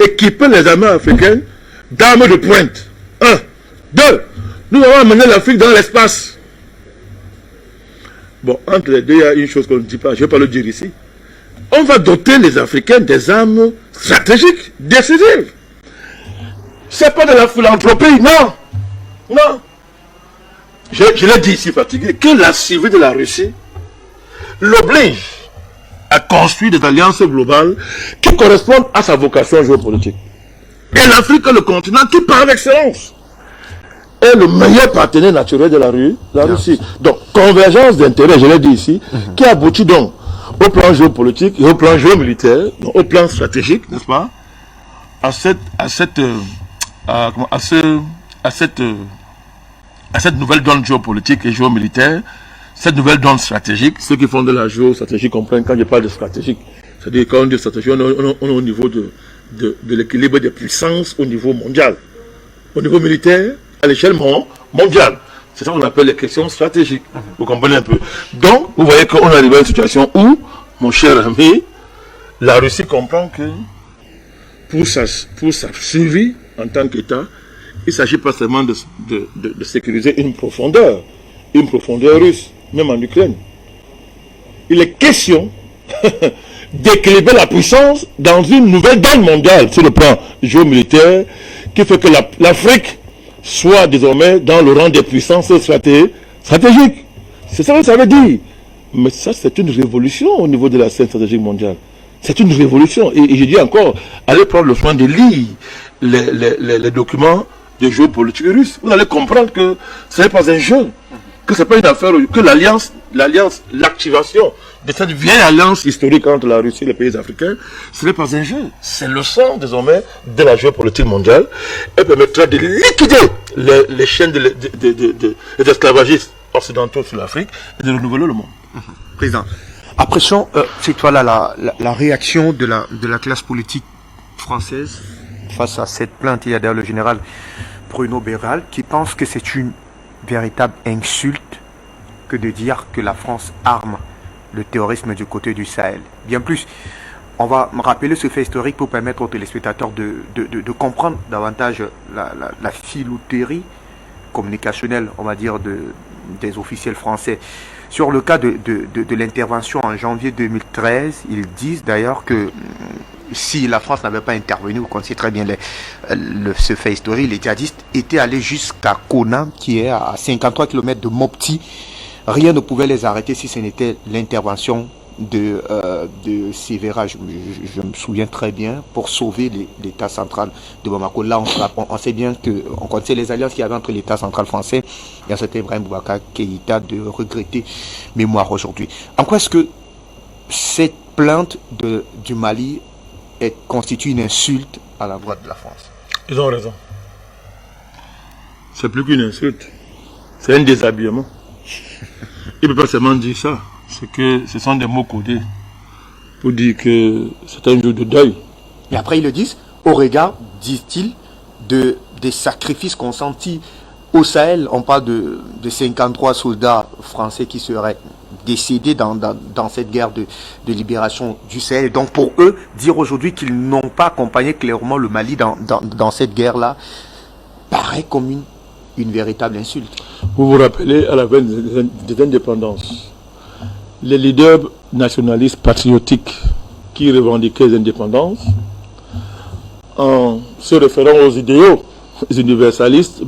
équiper les armées africaines d'armes de pointe. 1. 2. Nous allons amener l'Afrique dans l'espace. Bon, entre les deux, il y a une chose qu'on ne dit pas, je ne vais pas le dire ici. On va doter les Africains des armes stratégiques, décisives. C'est pas de la philanthropie, non. Non. Je l'ai dit ici, fatigué, que la civile de la Russie l'oblige à construire des alliances globales qui correspondent à sa vocation géopolitique. Et l'Afrique est le continent qui, par excellence, est le meilleur partenaire naturel de la Russie. Donc, convergence d'intérêts, je l'ai dit ici, qui aboutit donc au plan géopolitique et au plan géomilitaire, donc au plan stratégique, n'est-ce pas, à cette nouvelle donne géopolitique et géomilitaire, cette nouvelle donne stratégique. Ceux qui font de la géostratégie comprennent quand je parle de stratégique. C'est-à-dire quand on dit stratégie, on est au niveau de l'équilibre des puissances au niveau mondial. Au niveau militaire, à l'échelle mondiale. C'est ça qu'on appelle les questions stratégiques. Vous comprenez un peu. Donc, vous voyez qu'on arrive à une situation où, mon cher ami, la Russie comprend que pour sa survie en tant qu'État, il ne s'agit pas seulement de sécuriser une profondeur russe, même en Ukraine. Il est question d'équilibrer la puissance dans une nouvelle donne mondiale sur le plan géomilitaire qui fait que l'Afrique soit désormais dans le rang des puissances stratégiques. C'est ça que ça veut dire. Mais ça, c'est une révolution au niveau de la scène stratégique mondiale. C'est une révolution. Et je dis encore, allez prendre le soin de lire les documents de géopolitique russe. Vous allez comprendre que ce n'est pas un jeu, que ce n'est pas une affaire, que l'activation de cette vieille alliance historique entre la Russie et les pays africains, ce n'est pas un jeu. C'est le sang désormais de la géopolitique mondiale et permettra de liquider les chaînes des esclavagistes occidentaux sur l'Afrique et de renouveler le monde. Président, apprécions, c'est toi là la réaction de la classe politique française face à cette plainte. Il y a d'ailleurs le général Bruno Béral qui pense que c'est une véritable insulte que de dire que la France arme le terrorisme du côté du Sahel. Bien plus, on va me rappeler ce fait historique pour permettre aux téléspectateurs de comprendre davantage la filouterie communicationnelle, on va dire, des officiels français. Sur le cas de l'intervention en janvier 2013, ils disent d'ailleurs que si la France n'avait pas intervenu, vous connaissez très bien ce fait historique, les djihadistes étaient allés jusqu'à Kona, qui est à 53 km de Mopti. Rien ne pouvait les arrêter si ce n'était l'intervention de Sévéra, je me souviens très bien, pour sauver l'État central de Bamako. Là, on sait bien qu'on connaissait les alliances qu'il y avait entre l'État central français et un certain Ibrahim Boubacar Keïta de regretter mémoire aujourd'hui. En quoi est-ce que cette plainte du Mali constitue une insulte à la voix de la France? Ils ont raison. C'est plus qu'une insulte. C'est un déshabillement. Il ne peut pas seulement dire ça. C'est que ce sont des mots codés pour dire que c'est un jour de deuil. Et après, ils le disent, au regard, disent-ils, des sacrifices consentis au Sahel. On parle de 53 soldats français qui seraient décédés dans cette guerre de libération du Sahel. Et donc, pour eux, dire aujourd'hui qu'ils n'ont pas accompagné clairement le Mali dans cette guerre-là, paraît comme une véritable insulte. Vous vous rappelez, à la veille des indépendances, les leaders nationalistes patriotiques qui revendiquaient les indépendances, en se référant aux idéaux universalistes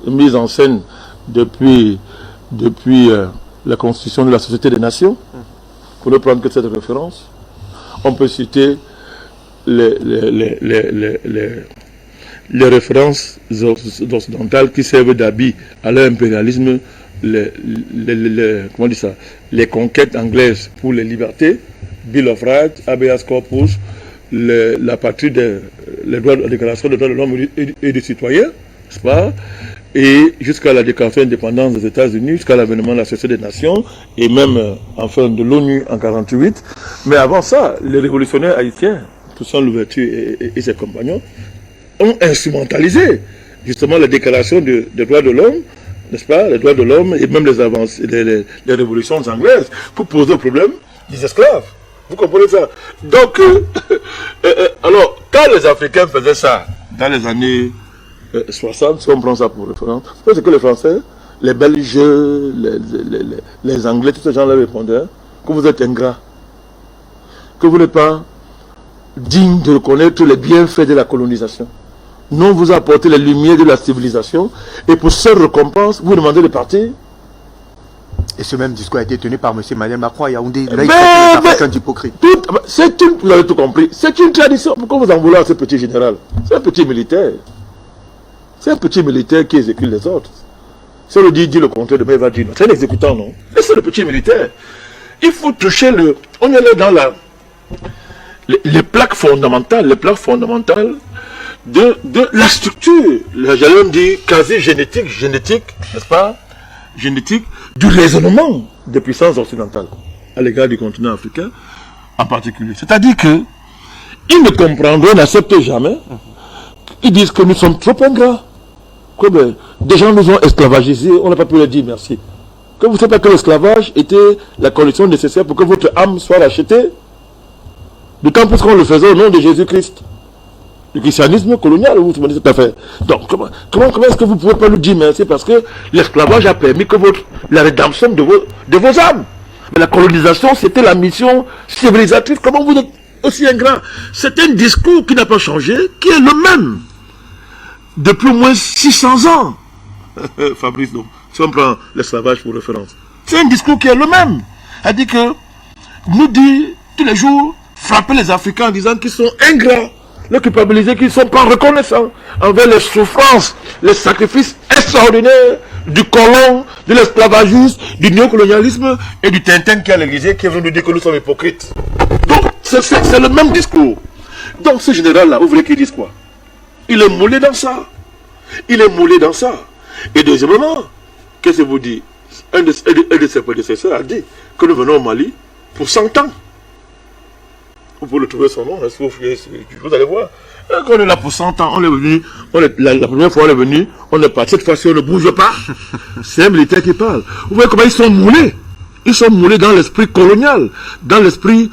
mis en scène depuis la constitution de la Société des Nations, pour ne prendre que cette référence, on peut citer les références occidentales qui servent d'habit à leur impérialisme, comment on dit ça, les conquêtes anglaises pour les libertés, Bill of Rights, habeas corpus, la patrie la déclaration des droits de l'homme et du citoyen, n'est-ce pas, et jusqu'à la déclaration d'indépendance des États-Unis, jusqu'à l'avènement de la Société des Nations, et même enfin de l'ONU en 1948. Mais avant ça, les révolutionnaires haïtiens, Toussaint Louverture et ses compagnons, ont instrumentalisé justement la déclaration des droits de l'homme, n'est-ce pas, les droits de l'homme et même les avancées, les révolutions anglaises pour poser le problème des esclaves. Vous comprenez ça? Donc, alors, quand les Africains faisaient ça dans les années 60, si on prend ça pour référence, c'est que les Français, les Belges, les Anglais, tous ces gens-là répondaient que vous êtes ingrats, que vous n'êtes pas digne de reconnaître les bienfaits de la colonisation. Non, vous apportez les lumières de la civilisation et pour seule récompense, vous demandez de partir. Et ce même discours a été tenu par M. Emmanuel Macron à Yaoundé. Là, il traite les Africains d'hypocrites. Vous avez tout compris. C'est une tradition. Pourquoi vous en voulez à ce petit général? C'est un petit militaire. C'est un petit militaire qui exécute les ordres. Si on le dit le contraire, demain il va dire non. C'est un exécutant, non? Et c'est le petit militaire. Il faut toucher on est là dans les plaques fondamentales. Les plaques fondamentales de la structure. J'allais même dire quasi génétique, n'est-ce pas? Génétique du raisonnement des puissances occidentales à l'égard du continent africain en particulier. C'est-à-dire que ils ne comprendront, n'acceptent jamais. Ils disent que nous sommes trop ingrats. Que des gens nous ont esclavagisés, on n'a pas pu leur dire merci. Que vous ne savez pas que l'esclavage était la condition nécessaire pour que votre âme soit rachetée. D'autant plus qu'on le faisait au nom de Jésus-Christ. Le christianisme colonial, vous vous dites tout à fait. Donc, comment est-ce que vous ne pouvez pas nous dire merci? Parce que l'esclavage a permis que la rédemption de vos âmes. Mais la colonisation, c'était la mission civilisatrice. Comment vous êtes aussi ingrat? C'est un discours qui n'a pas changé, qui est le même. Depuis au moins 600 ans. Fabrice, donc, si on prend l'esclavage pour référence. C'est un discours qui est le même. C'est-à-dire que nous dit tous les jours, frapper les Africains en disant qu'ils sont ingrats. Les culpabiliser qu'ils ne sont pas reconnaissants envers les souffrances, les sacrifices extraordinaires du colon, de l'esclavagisme, du néocolonialisme et du Tintin qui est à l'Élysée qui est venu nous dire que nous sommes hypocrites. Donc, c'est le même discours. Donc, ce général-là, vous voulez qu'il dise quoi? Il est moulé dans ça. Il est moulé dans ça. Et deuxièmement, qu'est-ce que vous dites? Un de ses prédécesseurs a dit que nous venons au Mali pour 100 ans. Vous pouvez le trouver son nom, vous allez voir. Quand on est là pour 100 ans, on est venu, la première fois on est venu, on est parti, cette fois-ci on ne bouge pas. C'est un militaire qui parle. Vous voyez comment ils sont moulés. Ils sont moulés dans l'esprit colonial, dans l'esprit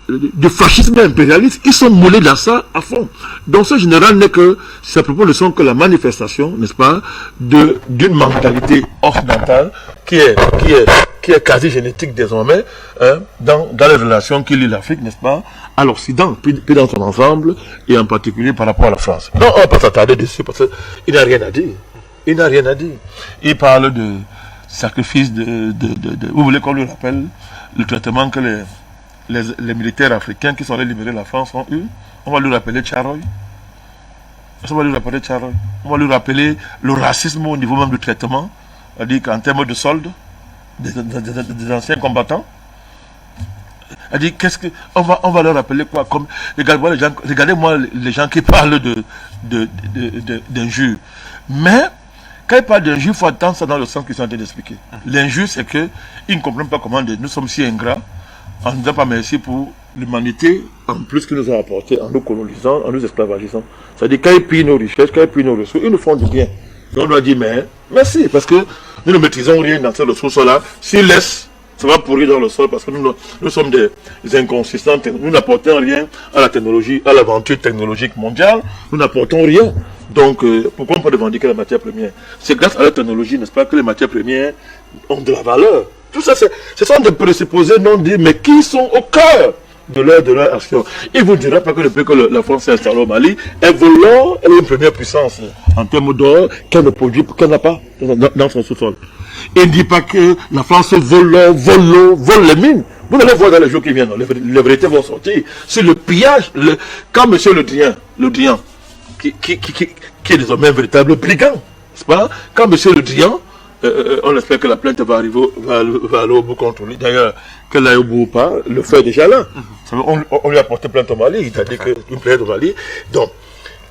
du fascisme impérialiste. Ils sont moulés dans ça à fond. Donc ce général n'est que, ses propos ne sont que la manifestation, n'est-ce pas, d'une mentalité occidentale qui est quasi génétique désormais, hein, dans les relations qui lient l'Afrique, n'est-ce pas, à l'Occident, puis dans son ensemble, et en particulier par rapport à la France. Non, on ne va pas s'attarder dessus, parce qu'il n'a rien à dire. Il n'a rien à dire. Il parle de sacrifice vous voulez qu'on lui rappelle le traitement que les militaires africains qui sont allés libérer la France ont eu? On va lui rappeler Tcharoy. On va lui rappeler Tcharoy. On va lui rappeler le racisme au niveau même du traitement. C'est-à-dire qu'en termes de solde, des anciens combattants. C'est-à-dire, on va leur rappeler quoi? Comme, regardez-moi les gens qui parlent d'injures. Mais Quand il parle d'injure, il faut attendre ça dans le sens qu'ils sont en train d'expliquer. L'injure, c'est qu'ils ne comprennent pas comment nous sommes si ingrats en ne disant pas merci pour l'humanité, en plus qu'ils nous ont apporté en nous colonisant, en nous esclavagisant. C'est-à-dire, quand ils pillent nos richesses, quand ils pillent nos ressources, ils nous font du bien. Donc on doit dire, mais merci, parce que nous ne maîtrisons rien dans ces ressources-là. S'ils laissent, ça va pourrir dans le sol, parce que nous sommes des inconsistants, nous n'apportons rien à la technologie, à l'aventure technologique mondiale, nous n'apportons rien. Donc, pourquoi on peut revendiquer la matière première? C'est grâce à la technologie, n'est-ce pas, que les matières premières ont de la valeur. Tout ça, ce sont des présupposés non dits, mais qui sont au cœur de leur action. Il ne vous dira pas que depuis que la France s'est installée au Mali, elle est une première puissance en termes d'or qu'elle ne produit, qu'elle n'a pas dans son sous-sol. Il ne dit pas que la France vole les mines. Vous allez voir dans les jours qui viennent, les vérités vont sortir. C'est le pillage, quand M. Le Drian, qui est désormais un véritable brigand, n'est-ce pas? Quand M. Le Drian, on espère que la plainte va aller au bout contre lui. D'ailleurs, qu'elle aille au bout ou pas, le fait est déjà là. On lui a porté plainte au Mali, il a dit qu'une plainte au Mali. Donc,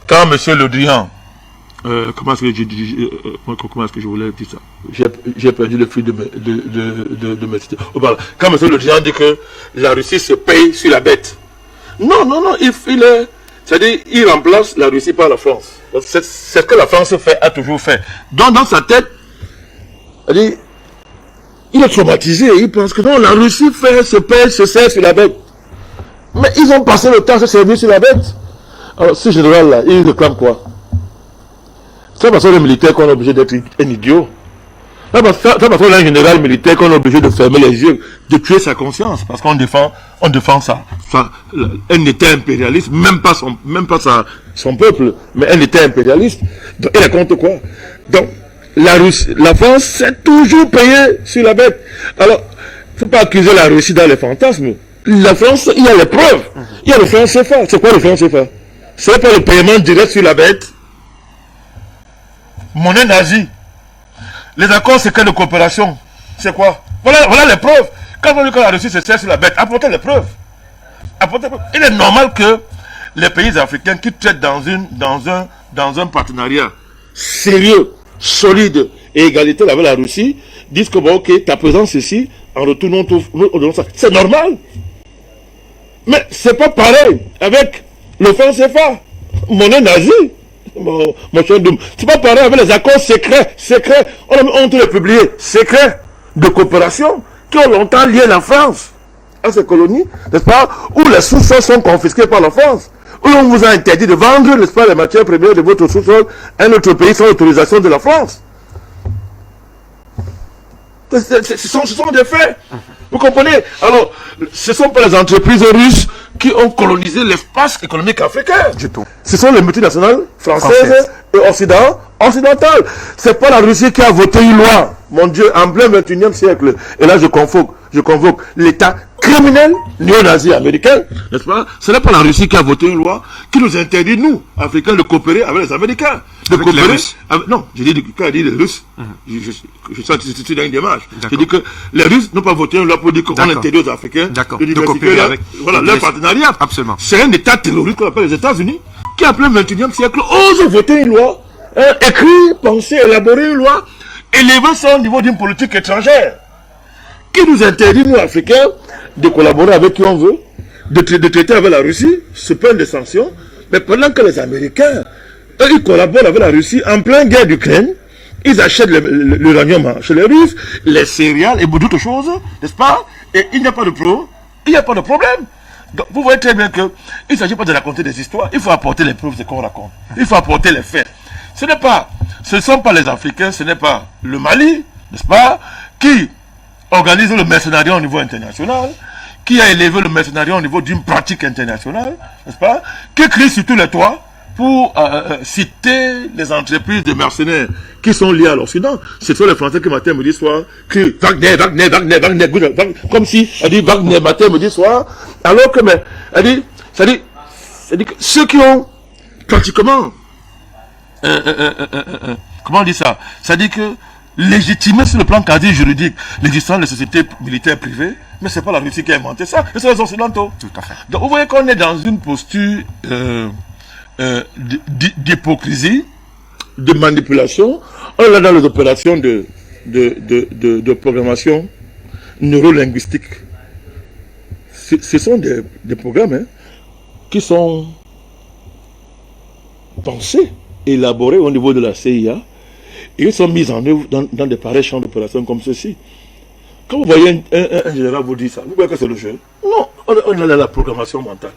quand M. Le Drian, comment est-ce que je voulais dire ça? J'ai perdu le fil de mes cités. Quand M. Le Drian dit que la Russie se paye sur la bête. Non, c'est-à-dire, il remplace la Russie par la France. C'est ce que la France a toujours fait. Donc, dans sa tête, il est traumatisé, il pense que non, la Russie se sert sur la bête. Mais ils ont passé le temps à se servir sur la bête. Alors, ce général-là, il réclame quoi? C'est parce que le militaire qu'on est obligé d'être un idiot. C'est parce qu'on a un général militaire qu'on est obligé de fermer les yeux, de tuer sa conscience, parce qu'on défend un État impérialiste, même pas son peuple, mais un État impérialiste. Donc, il raconte quoi? Donc, la France s'est toujours payée sur la bête. Alors, il ne faut pas accuser la Russie dans les fantasmes. La France, il y a les preuves. Il y a le franc CFA. C'est quoi le franc CFA? C'est pas le paiement direct sur la bête. Monnaie nazie. Les accords secrets de coopération, c'est quoi? Voilà les preuves. Quand on dit que la Russie se sert sur la bête, apportez les preuves. Il est normal que les pays africains qui traitent dans un partenariat sérieux, solide et égalitaire avec la Russie, disent que bon, ok, ta présence ici, en retour, nous donnons ça. C'est normal. Mais c'est pas pareil avec le franc CFA, monnaie nazie. C'est pas pareil avec les accords secrets, on a honte de les publier, secrets de coopération qui ont longtemps lié la France à ses colonies, n'est-ce pas, où les sous-sols sont confisqués par la France, où on vous a interdit de vendre, n'est-ce pas, les matières premières de votre sous-sol à un autre pays sans autorisation de la France. Ce sont des faits. Vous comprenez? Alors, ce ne sont pas les entreprises russes qui ont colonisé l'espace économique africain. Du tout. Ce sont les multinationales françaises et occidentales. Ce n'est pas la Russie qui a voté une loi, mon Dieu, en plein 21e siècle. Et là, je convoque l'État criminel néo-nazi américain, n'est-ce pas? Ce n'est pas la Russie qui a voté une loi qui nous interdit, nous, Africains, de coopérer avec les Américains. De coopérer les Russes. Non, quand je dis les Russes, je suis dans une démarche. Je dis que les Russes n'ont pas voté une loi pour dire qu'on interdit aux Africains de coopérer avec leur partenariat. Absolument. C'est un État terroriste qu'on appelle les États-Unis qui, en plein 21e siècle, ose voter une loi, écrire, penser, élaborer une loi, élever ça au niveau d'une politique étrangère qui nous interdit, nous, Africains, de collaborer avec qui on veut, de traiter avec la Russie, se prendre des sanctions, mais pendant que les Américains, eux, ils collaborent avec la Russie en pleine guerre d'Ukraine, ils achètent l'uranium chez les Russes, les céréales et beaucoup d'autres choses, n'est-ce pas? Et il n'y a pas de problème. Donc, vous voyez très bien qu'il ne s'agit pas de raconter des histoires, il faut apporter les preuves de ce qu'on raconte. Il faut apporter les faits. Ce ne sont pas les Africains, ce n'est pas le Mali, n'est-ce pas, qui organise le mercenariat au niveau international, qui a élevé le mercenariat au niveau d'une pratique internationale, n'est-ce pas, qui crie sur tous les toits pour citer les entreprises de mercenaires qui sont liées à l'Occident. Ce sont les Français qui matin, midi, soir, crient Wagner, comme si, elle dit Wagner, matin, midi, soir, alors que, mais, elle dit que ceux qui ont pratiquement, comment on dit ça? Ça dit que légitimer sur le plan quasi juridique l'existence des sociétés militaires privées, mais ce n'est pas la Russie qui a inventé ça, c'est les Occidentaux. Tout à fait. Donc vous voyez qu'on est dans une posture d'hypocrisie de manipulation, on l'a dans les opérations de programmation neurolinguistique. Ce sont des programmes qui sont pensés, élaborés au niveau de la CIA, et ils sont mis en œuvre dans des pareils champs d'opération comme ceci. Quand vous voyez un général vous dire ça, vous voyez que c'est le jeu? Non, on a la programmation mentale.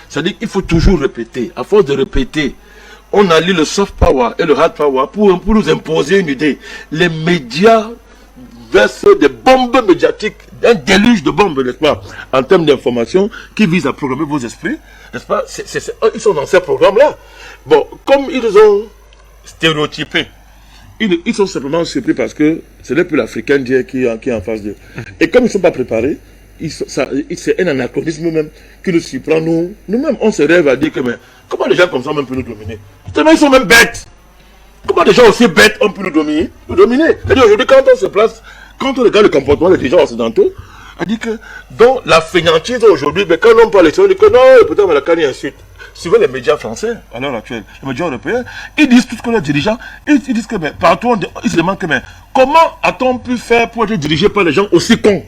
C'est-à-dire qu'il faut toujours répéter. À force de répéter, on allie le soft power et le hard power pour nous imposer une idée. Les médias versent des bombes médiatiques, un déluge de bombes, n'est-ce pas, en termes d'information qui visent à programmer vos esprits, n'est-ce pas? Ils sont dans ces programmes-là. Bon, comme ils ont stéréotypé, ils sont simplement surpris parce que ce n'est plus l'Africain qui est en face d'eux. Et comme ils ne sont pas préparés, c'est un anachronisme même qui nous surprend nous-mêmes. On se rêve à dire que mais, comment les gens comme ça même peuvent nous dominer? Tellement ils sont même bêtes. Comment des gens aussi bêtes ont pu nous dominer? C'est-à-dire aujourd'hui quand on se place, quand on regarde le comportement des gens occidentaux, on dit que dans la fainéantise aujourd'hui, mais quand on parle les gens, on dit que non, peut-être la canne insulte. Suivez les médias français à l'heure actuelle, les médias européens, ils disent tout ce que leurs dirigeants, ils disent que mais, partout, ils se demandent que mais, comment a-t-on pu faire pour être dirigé par des gens aussi cons?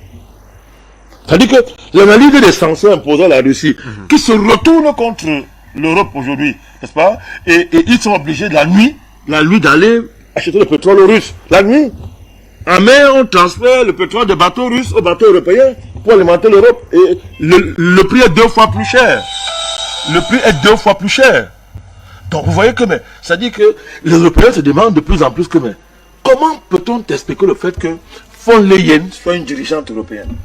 C'est-à-dire que l'analyse des sanctions imposées à la Russie, qui se retournent contre l'Europe aujourd'hui, n'est-ce pas? Et ils sont obligés la nuit d'aller acheter le pétrole russe. La nuit. En mer, on transfère le pétrole des bateaux russes aux bateaux européens pour alimenter l'Europe. Et le prix est 2 fois plus cher. Le prix est 2 fois plus cher. Donc vous voyez que, ça dit que les Européens se demandent de plus en plus que, comment peut-on expliquer le fait que von Leyen soit une dirigeante européenne,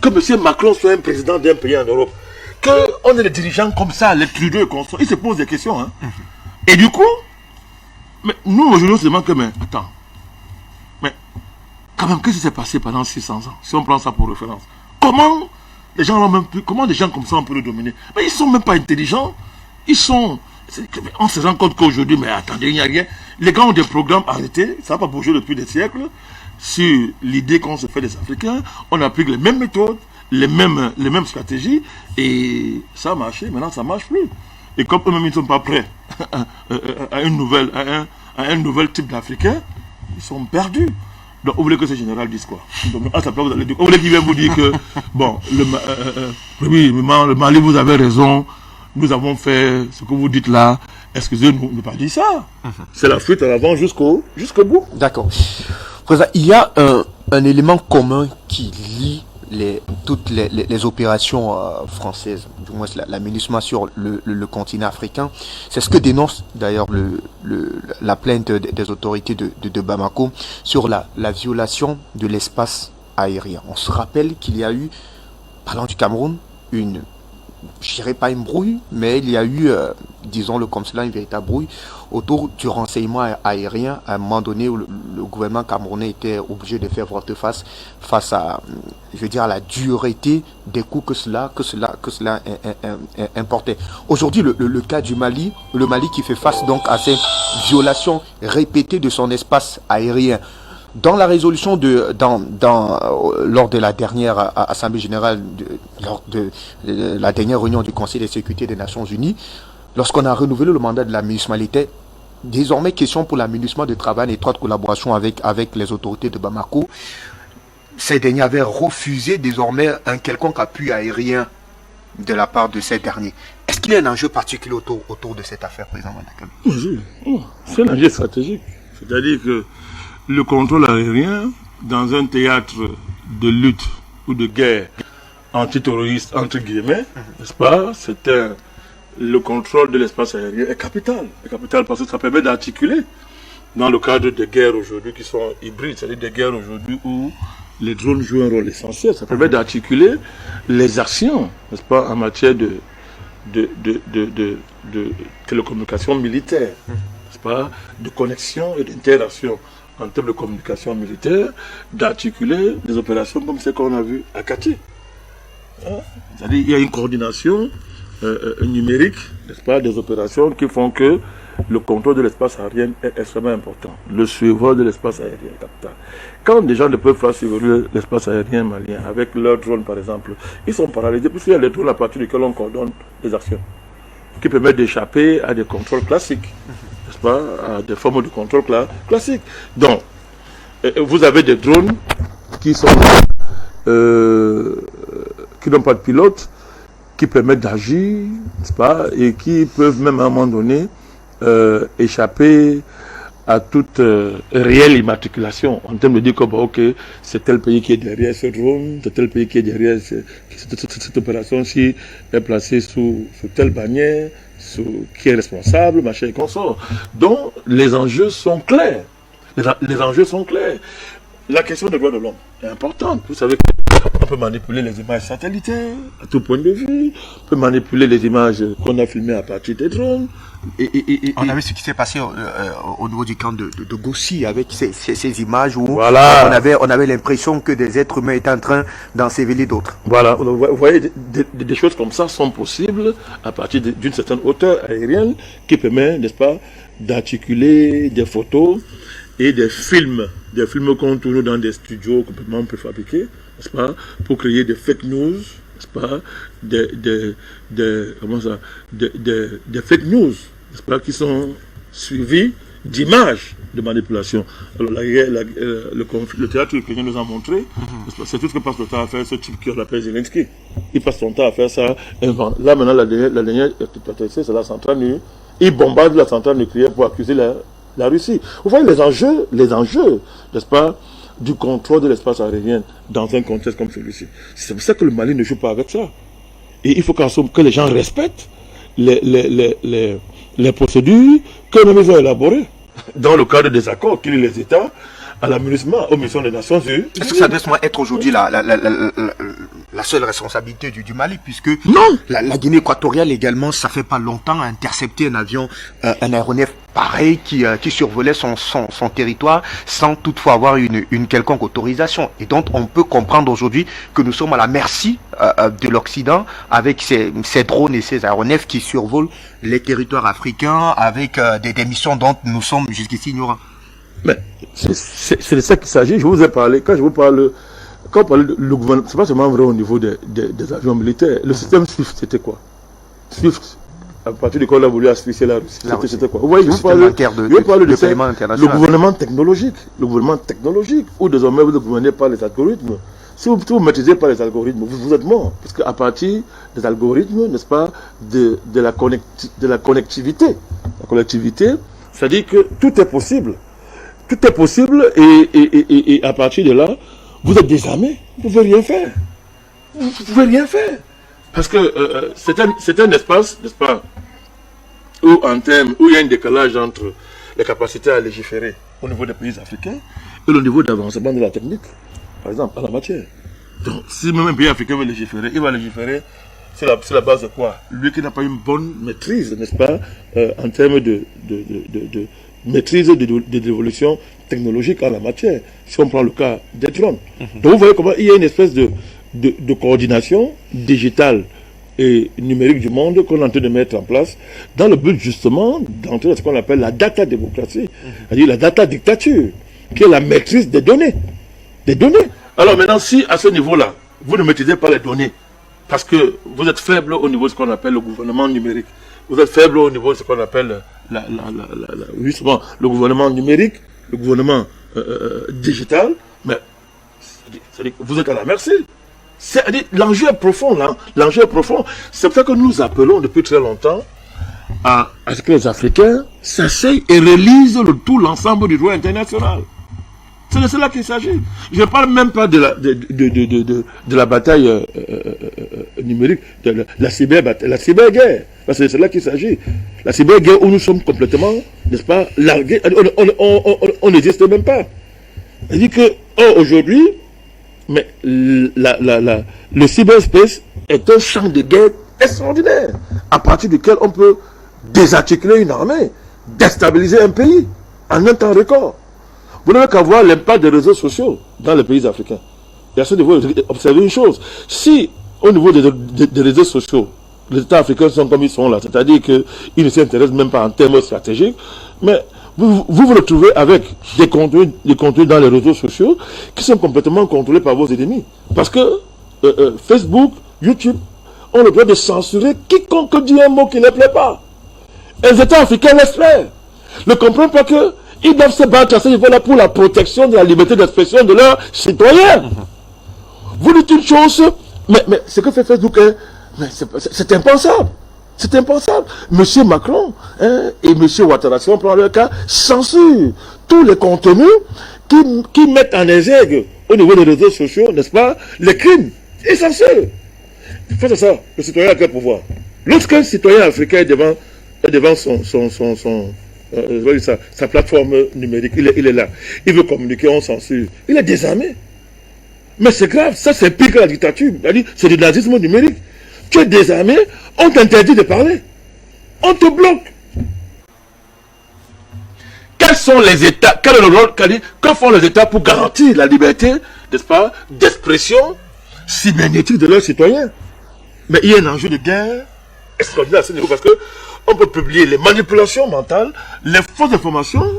que M. Macron soit un président d'un pays en Europe, qu'on ait des dirigeants comme ça, les Trudeau et consorts, ils se posent des questions. Hein. Et du coup, nous aujourd'hui on se demande que, attends, quand même, qu'est-ce qui s'est passé pendant 600 ans, si on prend ça pour référence? Comment des gens comme ça on peut le dominer? Mais ils sont même pas intelligents. On se rend compte qu'aujourd'hui, mais attendez, il n'y a rien. Les gars ont des programmes arrêtés, ça n'a pas bougé depuis des siècles, sur l'idée qu'on se fait des Africains. On applique les mêmes méthodes, les mêmes stratégies, et ça a marché. Maintenant, ça ne marche plus. Et comme eux-mêmes, ils ne sont pas prêts à un nouvel type d'Africain, ils sont perdus. Donc, vous voulez que ce général dise quoi? Donc, à sa place, vous allez dire, vous voulez qu'il vienne vous dire que, bon, le Mali, vous avez raison, nous avons fait ce que vous dites là, excusez-nous, ne pas dire ça. C'est la fuite à l'avant jusqu'au bout. D'accord. Président, il y a un élément commun qui lie toutes les opérations françaises, du moins la MINUSMA sur le continent africain. C'est ce que dénonce d'ailleurs la plainte des autorités de Bamako sur la violation de l'espace aérien. On se rappelle qu'il y a eu, parlant du Cameroun, je dirais pas une brouille, mais il y a eu, disons-le comme cela, une véritable brouille autour du renseignement aérien. À un moment donné où le gouvernement camerounais était obligé de faire volte-face face à, je veux dire, à la dureté des coups que cela importait. Aujourd'hui, le cas du Mali, le Mali qui fait face donc à ces violations répétées de son espace aérien. Dans la résolution lors de la dernière Assemblée générale, lors de la dernière réunion du Conseil de sécurité des Nations Unies, lorsqu'on a renouvelé le mandat de la MINUSMA, il était désormais question pour la MINUSMA de travailler en étroite collaboration avec les autorités de Bamako. Ces derniers avaient refusé désormais un quelconque appui aérien de la part de ces derniers. Est-ce qu'il y a un enjeu particulier autour de cette affaire, président Madakami? Oui, c'est un enjeu stratégique. C'est-à-dire que le contrôle aérien dans un théâtre de lutte ou de guerre antiterroriste, entre guillemets, n'est-ce pas? Le contrôle de l'espace aérien est capital. C'est capital parce que ça permet d'articuler dans le cadre de guerres aujourd'hui qui sont hybrides, c'est-à-dire des guerres aujourd'hui où les drones jouent un rôle essentiel. Ça permet d'articuler les actions, n'est-ce pas, en matière de télécommunication militaire, n'est-ce pas, de connexion et d'interaction en termes de communication militaire, d'articuler des opérations comme celles qu'on a vues à Kati. C'est-à-dire qu'il y a une coordination numérique, n'est-ce pas, des opérations qui font que le contrôle de l'espace aérien est extrêmement important. Le suiveur de l'espace aérien est capital. Quand des gens ne peuvent pas suivre l'espace aérien malien avec leurs drones par exemple, ils sont paralysés puisqu'il y a les drones à partir desquels on coordonne les actions qui permettent d'échapper à des contrôles classiques. n'est-ce pas, à des formes de contrôle classiques. Donc, vous avez des drones qui sont qui n'ont pas de pilote, qui permettent d'agir, n'est-ce pas, et qui peuvent même à un moment donné échapper à toute réelle immatriculation, en termes de dire que bon, ok, c'est tel pays qui est derrière ce drone, c'est tel pays qui est derrière cette opération-ci est placée sous telle bannière, qui est responsable, machin et consort. Donc, les enjeux sont clairs. Les enjeux sont clairs. La question des droits de l'homme est importante. Vous savez qu'on peut manipuler les images satellitaires à tout point de vue, on peut manipuler les images qu'on a filmées à partir des drones. On a vu ce qui s'est passé au niveau du camp de Gossi avec ces images où voilà. on avait l'impression que des êtres humains étaient en train d'ensevelir d'autres. Voilà, vous voyez, des choses comme ça sont possibles à partir d'une certaine hauteur aérienne qui permet, n'est-ce pas, d'articuler des photos et des films qu'on tourne dans des studios complètement préfabriqués, n'est-ce pas, pour créer des fake news, n'est-ce pas, des fake news, n'est-ce pas, qui sont suivis d'images de manipulation. Alors le théâtre ukrainien nous a montré, c'est tout ce que passe le temps à faire ce type qui l'appelle Zelensky. Il passe son temps à faire ça. Là maintenant, la dernière, c'est la centrale nucléaire. Il bombarde la centrale nucléaire pour accuser la Russie. Vous voyez les enjeux, n'est-ce pas, du contrôle de l'espace aérien dans un contexte comme celui-ci. C'est pour ça que le Mali ne joue pas avec ça. Et il faut que les gens respectent les procédures que nous avons élaborées dans le cadre des accords qui lient les États à l'aménagement aux missions des Nations Unies. Est-ce que ça doit être aujourd'hui la seule responsabilité du Mali, puisque non, la Guinée équatoriale également, ça fait pas longtemps, a intercepté un avion, un aéronef pareil qui survolait son territoire sans toutefois avoir une quelconque autorisation. Et donc on peut comprendre aujourd'hui que nous sommes à la merci de l'Occident avec ces drones et ces aéronefs qui survolent les territoires africains avec des missions dont nous sommes jusqu'ici ignorants. Mais c'est de ça qu'il s'agit. Je vous ai parlé, quand on parle le gouvernement, c'est pas seulement vrai au niveau des avions militaires. Le système SWIFT, c'était quoi? SWIFT, à partir de quand on a voulu asphyxier la Russie, c'était quoi? Vous voyez, je vous parle de ça, le gouvernement technologique, où désormais vous ne gouvernez pas les algorithmes. Si vous ne maîtrisez pas les algorithmes, vous êtes mort. Parce qu'à partir des algorithmes, n'est-ce pas, de la connectivité, c'est-à-dire que tout est possible. Tout est possible et à partir de là, vous êtes désarmé, vous ne pouvez rien faire. Vous ne pouvez rien faire. Parce que c'est un espace, n'est-ce pas, où il y a un décalage entre les capacités à légiférer au niveau des pays africains et le niveau d'avancement de la technique, par exemple, en la matière. Donc, si même un pays africain veut légiférer, il va légiférer sur la base de quoi? Lui qui n'a pas une bonne maîtrise, n'est-ce pas, en termes de maîtrise de l'évolution technologique en la matière, si on prend le cas des drones. Donc vous voyez comment il y a une espèce de coordination digitale et numérique du monde qu'on est en train de mettre en place dans le but justement d'entrer dans ce qu'on appelle la data démocratie, c'est-à-dire la data dictature, qui est la maîtrise des données. Alors maintenant, si à ce niveau-là, vous ne maîtrisez pas les données, parce que vous êtes faible au niveau de ce qu'on appelle le gouvernement numérique, vous êtes faible au niveau de ce qu'on appelle justement le gouvernement numérique, le gouvernement digital, mais c'est-à-dire que vous êtes à la merci. L'enjeu est profond, là. L'enjeu est profond. C'est pour ça que nous appelons depuis très longtemps à ce que les Africains s'asseyent et relisent tout l'ensemble du droit international. C'est de cela qu'il s'agit. Je ne parle même pas de la bataille numérique, de la cyberguerre. Parce que c'est de cela qu'il s'agit. La cyberguerre où nous sommes complètement, n'est-ce pas, largués. On n'existe même pas. C'est-à-dire que, aujourd'hui, mais le cyberspace est un champ de guerre extraordinaire, à partir duquel on peut désarticuler une armée, déstabiliser un pays en un temps record. Vous n'avez qu'à voir l'impact des réseaux sociaux dans les pays africains. Et à ce niveau, observez une chose. Si, au niveau des réseaux sociaux, les États africains sont comme ils sont là, c'est-à-dire qu'ils ne s'intéressent même pas en termes stratégiques, mais vous retrouvez avec des contenus dans les réseaux sociaux qui sont complètement contrôlés par vos ennemis. Parce que Facebook, YouTube ont le droit de censurer quiconque dit un mot qui ne plaît pas. Et les États africains laissent faire. ne comprennent pas qu'ils doivent se battre à ce niveau-là pour la protection de la liberté d'expression de leurs citoyens. Vous dites une chose, mais ce que fait Facebook, c'est impensable. C'est impensable. Monsieur Macron et Monsieur Ouattara, si on prend leur cas, censurent tous les contenus qui mettent en exergue au niveau des réseaux sociaux, n'est-ce pas, les crimes. Ils censurent. Face à ça, le citoyen a quel pouvoir? Lorsqu'un citoyen africain est devant sa plateforme numérique, il est là. Il veut communiquer, on censure. Il est désarmé. Mais c'est grave, ça c'est pire que la dictature. C'est du nazisme numérique. Tu es désarmé, on t'interdit de parler. On te bloque. Quels sont les États, quel est le rôle, que font les États pour garantir la liberté, n'est-ce pas, d'expression cybernétique de leurs citoyens? Mais il y a un enjeu de guerre extraordinaire à ce niveau parce que on peut publier les manipulations mentales, les fausses informations,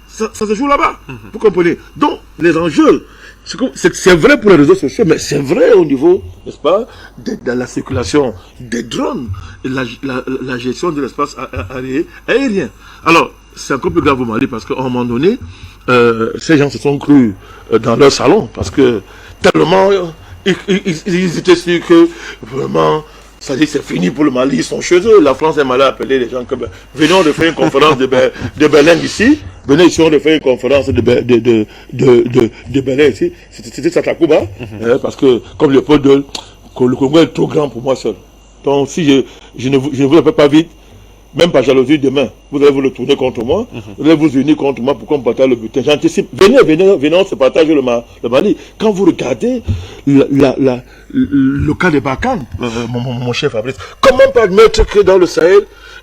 ça se joue là-bas. Vous comprenez? Donc, les enjeux, c'est vrai pour les réseaux sociaux, mais c'est vrai au niveau, n'est-ce pas, de la circulation des drones, et la gestion de l'espace aérien. Alors, c'est encore plus grave au Mali parce qu'à un moment donné, ces gens se sont crus dans leur salon parce que tellement ils étaient sûrs que vraiment, ça dit c'est fini pour le Mali, ils sont chez eux. La France est mal appelée les gens comme venez on faire une conférence de Berlin ici, venez ici on faire une conférence de Berlin ici. C'était Satakouba, parce que comme le pôle de le Congo est trop grand pour moi seul. Donc si je ne vous le fais pas vite, même par jalousie demain, vous allez vous le tourner contre moi, vous allez vous unir contre moi pour qu'on partage le butin. J'anticipe, venez, on se partage le Mali. Quand vous regardez le cas de Barkhane, mon chef Fabrice, comment permettre que dans le Sahel,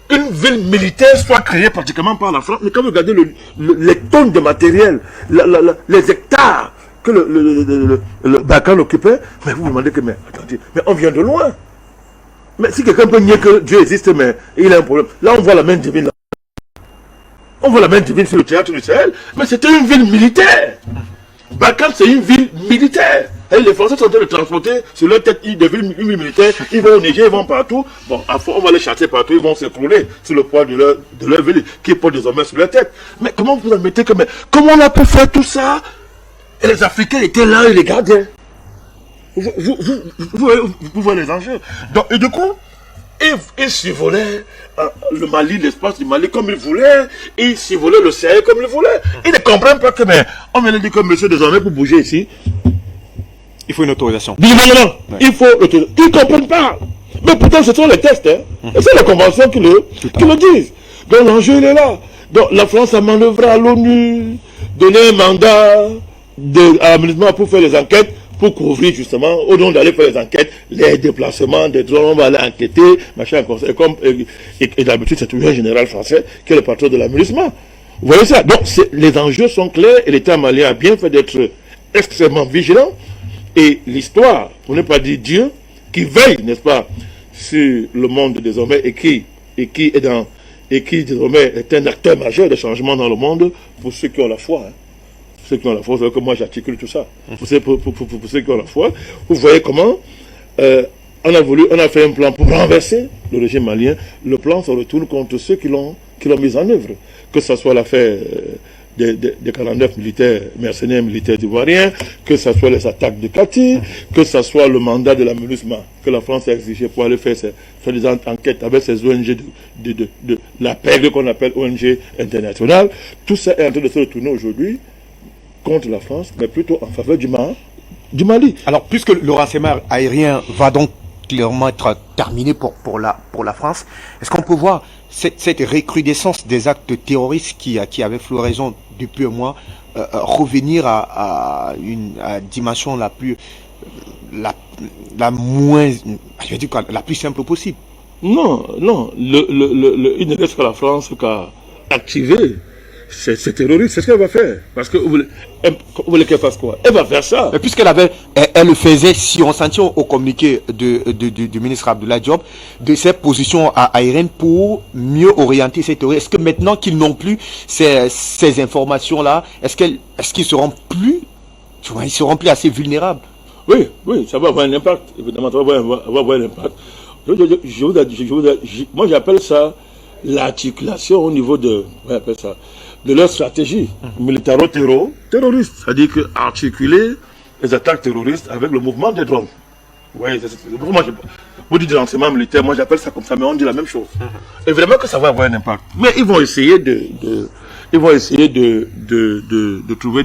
une ville militaire soit créée pratiquement par la France, mais quand vous regardez les tonnes de matériel, les hectares que le Barkhane occupait, mais vous vous demandez que, mais attendez, mais on vient de loin. Mais si quelqu'un peut nier que Dieu existe, mais il a un problème. Là, on voit la main divine. Là. On voit la main divine sur le théâtre du Sahel, mais c'était une ville militaire. Barkhane, c'est une ville militaire. Et les Français sont en train de transporter sur leur tête une ville militaire. Ils vont au Niger, ils vont partout. Bon, à fond, on va les chasser partout. Ils vont s'écrouler sur le poids de leur ville qui porte désormais sur leur tête. Mais comment vous admettez que... comment on a pu faire tout ça? Et les Africains étaient là et les gardiens. Vous voyez les enjeux. Donc, et du coup, ils survolaient le Mali, l'espace du Mali comme ils voulaient, ils survolaient le Sahel comme ils voulaient. Ils ne comprennent pas que, mais on vient de dire que monsieur, désormais, pour bouger ici, il faut une autorisation. Non, il faut l'autorisation. Ils ne comprennent pas. Mais pourtant, ce sont les tests, et c'est les conventions qui le disent. Donc, l'enjeu, il est là. Donc, la France a manœuvré à l'ONU, donné un mandat à l'aménagement pour faire les enquêtes, pour couvrir justement, au nom d'aller faire les enquêtes, les déplacements des drones, on va aller enquêter, machin, et d'habitude c'est toujours un général français qui est le patron de l'aménagement. Vous voyez ça? Donc les enjeux sont clairs et l'État malien a bien fait d'être extrêmement vigilant. Et l'histoire, pour ne pas dire Dieu, qui veille, n'est-ce pas, sur le monde désormais et qui désormais est un acteur majeur de changement dans le monde pour ceux qui ont la foi. Ceux qui ont la foi, vous voyez que moi j'articule tout ça. Pour ceux qui ont la foi, vous voyez comment on a fait un plan pour renverser le régime malien. Le plan se retourne contre ceux qui l'ont mis en œuvre. Que ce soit l'affaire des 49 mercenaires militaires ivoiriens, que ce soit les attaques de Kati, que ce soit le mandat de la MINUSMA que la France a exigé pour aller faire des enquêtes avec ces ONG de la pègre qu'on appelle ONG internationale. Tout ça est en train de se retourner aujourd'hui contre la France, mais plutôt en faveur du Mali. Alors, puisque le renseignement aérien va donc clairement être terminé pour la France, est-ce qu'on peut voir cette recrudescence des actes terroristes qui avait floraison depuis un mois revenir à une dimension la plus simple possible? Non, il ne reste que la France qu'à activer ces terroristes. C'est ce qu'elle va faire. Parce que vous voulez qu'elle fasse quoi? Elle va faire ça. Et puisqu'elle elle le faisait, si on s'en tient au communiqué du ministre Abdoulaye Diop, de ses positions aériennes pour mieux orienter ces terroristes. Est-ce que maintenant qu'ils n'ont plus ces informations-là, est-ce qu'ils seront plus, ils seront plus assez vulnérables? Oui, ça va avoir un impact. Évidemment, ça va avoir un impact. Moi, j'appelle ça l'articulation au niveau de, on appelle ça, de leur stratégie militaro-terroriste. C'est-à-dire que articuler les attaques terroristes avec le mouvement des drones. Oui, moi, vous dites de l'enseignement militaire, moi j'appelle ça comme ça, mais on dit la même chose. Et vraiment que ça va avoir un impact. Mais ils vont essayer de trouver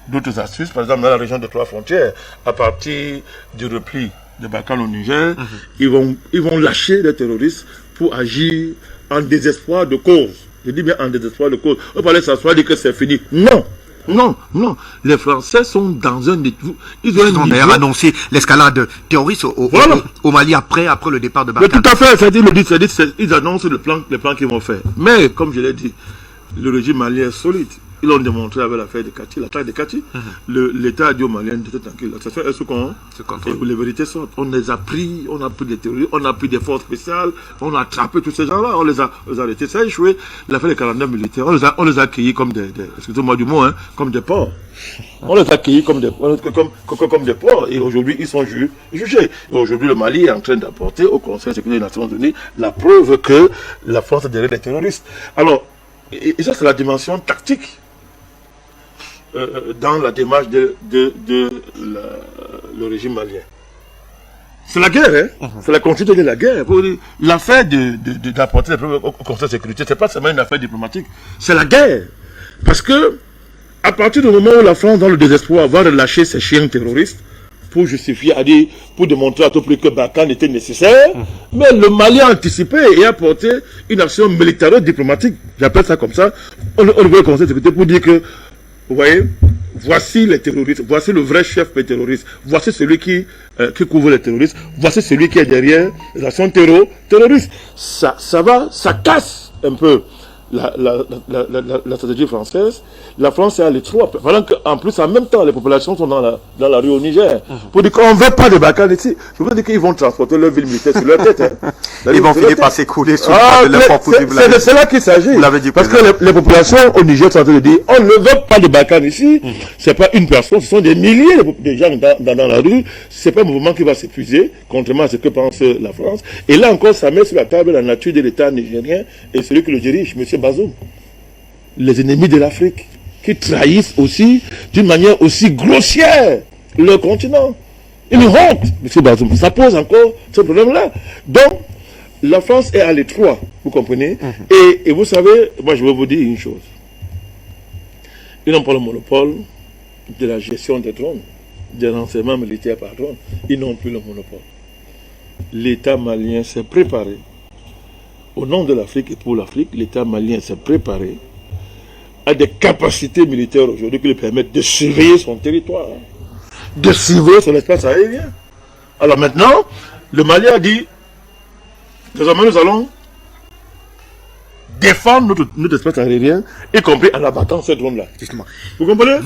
d'autres astuces. Par exemple, dans la région de Trois Frontières, à partir du repli de Barkhane au Niger, ils vont lâcher les terroristes pour agir en désespoir de cause. Je dis bien en désespoir de cause. On parlait s'asseoir, dire que c'est fini. Non! Non, non, les Français sont dans un... Ils ont d'ailleurs annoncé l'escalade terroriste au Mali après le départ de Barkhane. Mais tout à fait, c'est-à-dire, ils annoncent le plan qu'ils vont faire. Mais, comme je l'ai dit, le régime malien est solide. Ils l'ont démontré avec l'affaire de Kati, l'attaque de Kati. L'État a dit aux Maliens d'être tranquille. La situation est sous contrôle. Et les vérités sortent. On les a pris, on a pris des terroristes, on a pris des forces spéciales, on a attrapé tous ces gens-là, on les a arrêtés. Ça a échoué. L'affaire des 49 militaires, on les a accueillis comme excusez-moi du mot, comme des porcs. On les a accueillis comme des porcs. Et aujourd'hui, ils sont jugés. Et aujourd'hui, le Mali est en train d'apporter au Conseil de sécurité des Nations Unies la preuve que la France est derrière les terroristes. Alors, et ça, c'est la dimension tactique. Dans la démarche de le régime malien. C'est la guerre, hein? C'est la continuité de la guerre. L'affaire d'apporter les preuves au Conseil de sécurité, c'est pas seulement une affaire diplomatique, c'est la guerre. Parce que, à partir du moment où la France, dans le désespoir, va relâcher ses chiens terroristes, pour justifier, pour démontrer à tout prix que Barkhane était nécessaire, mais le Mali a anticipé et a apporté une action militaro-diplomatique, j'appelle ça comme ça, on le voit au Conseil de sécurité pour dire que, vous voyez, voici les terroristes, voici le vrai chef des terroristes, voici celui qui couvre les terroristes, voici celui qui est derrière les actions terroristes. Ça casse un peu la stratégie française. La France est à l'étroit. Pendant qu'en plus, en même temps, les populations sont dans la rue au Niger. Pour dire qu'on ne veut pas de Barkhane ici. Je veux dire qu'ils vont transporter leur ville militaire sur leur tête. Hein. Ils vont finir par s'écrouler sur leur propre ville. C'est de cela qu'il s'agit. Parce que les populations au Niger sont en train de dire on ne veut pas de Barkhane ici. C'est pas une personne, ce sont des milliers de gens dans la rue. C'est pas un mouvement qui va s'épuiser, contrairement à ce que pense la France. Et là encore, ça met sur la table la nature de l'État nigérien et celui qui le dirige, M. Bazoum. Les ennemis de l'Afrique, qui trahissent aussi, d'une manière aussi grossière, le continent. Une honte, M. Bazoum. Ça pose encore ce problème-là. Donc, la France est à l'étroit, vous comprenez? Et vous savez, moi je vais vous dire une chose. Ils n'ont pas le monopole de la gestion des drones, des renseignements militaires par drone. Ils n'ont plus le monopole. L'État malien s'est préparé. Au nom de l'Afrique et pour l'Afrique, l'État malien s'est préparé à des capacités militaires aujourd'hui qui lui permettent de surveiller son territoire, de surveiller son espace aérien. Alors maintenant, le Mali a dit, désormais nous allons défendre notre espace aérien, y compris en abattant ces drones-là. Vous comprenez?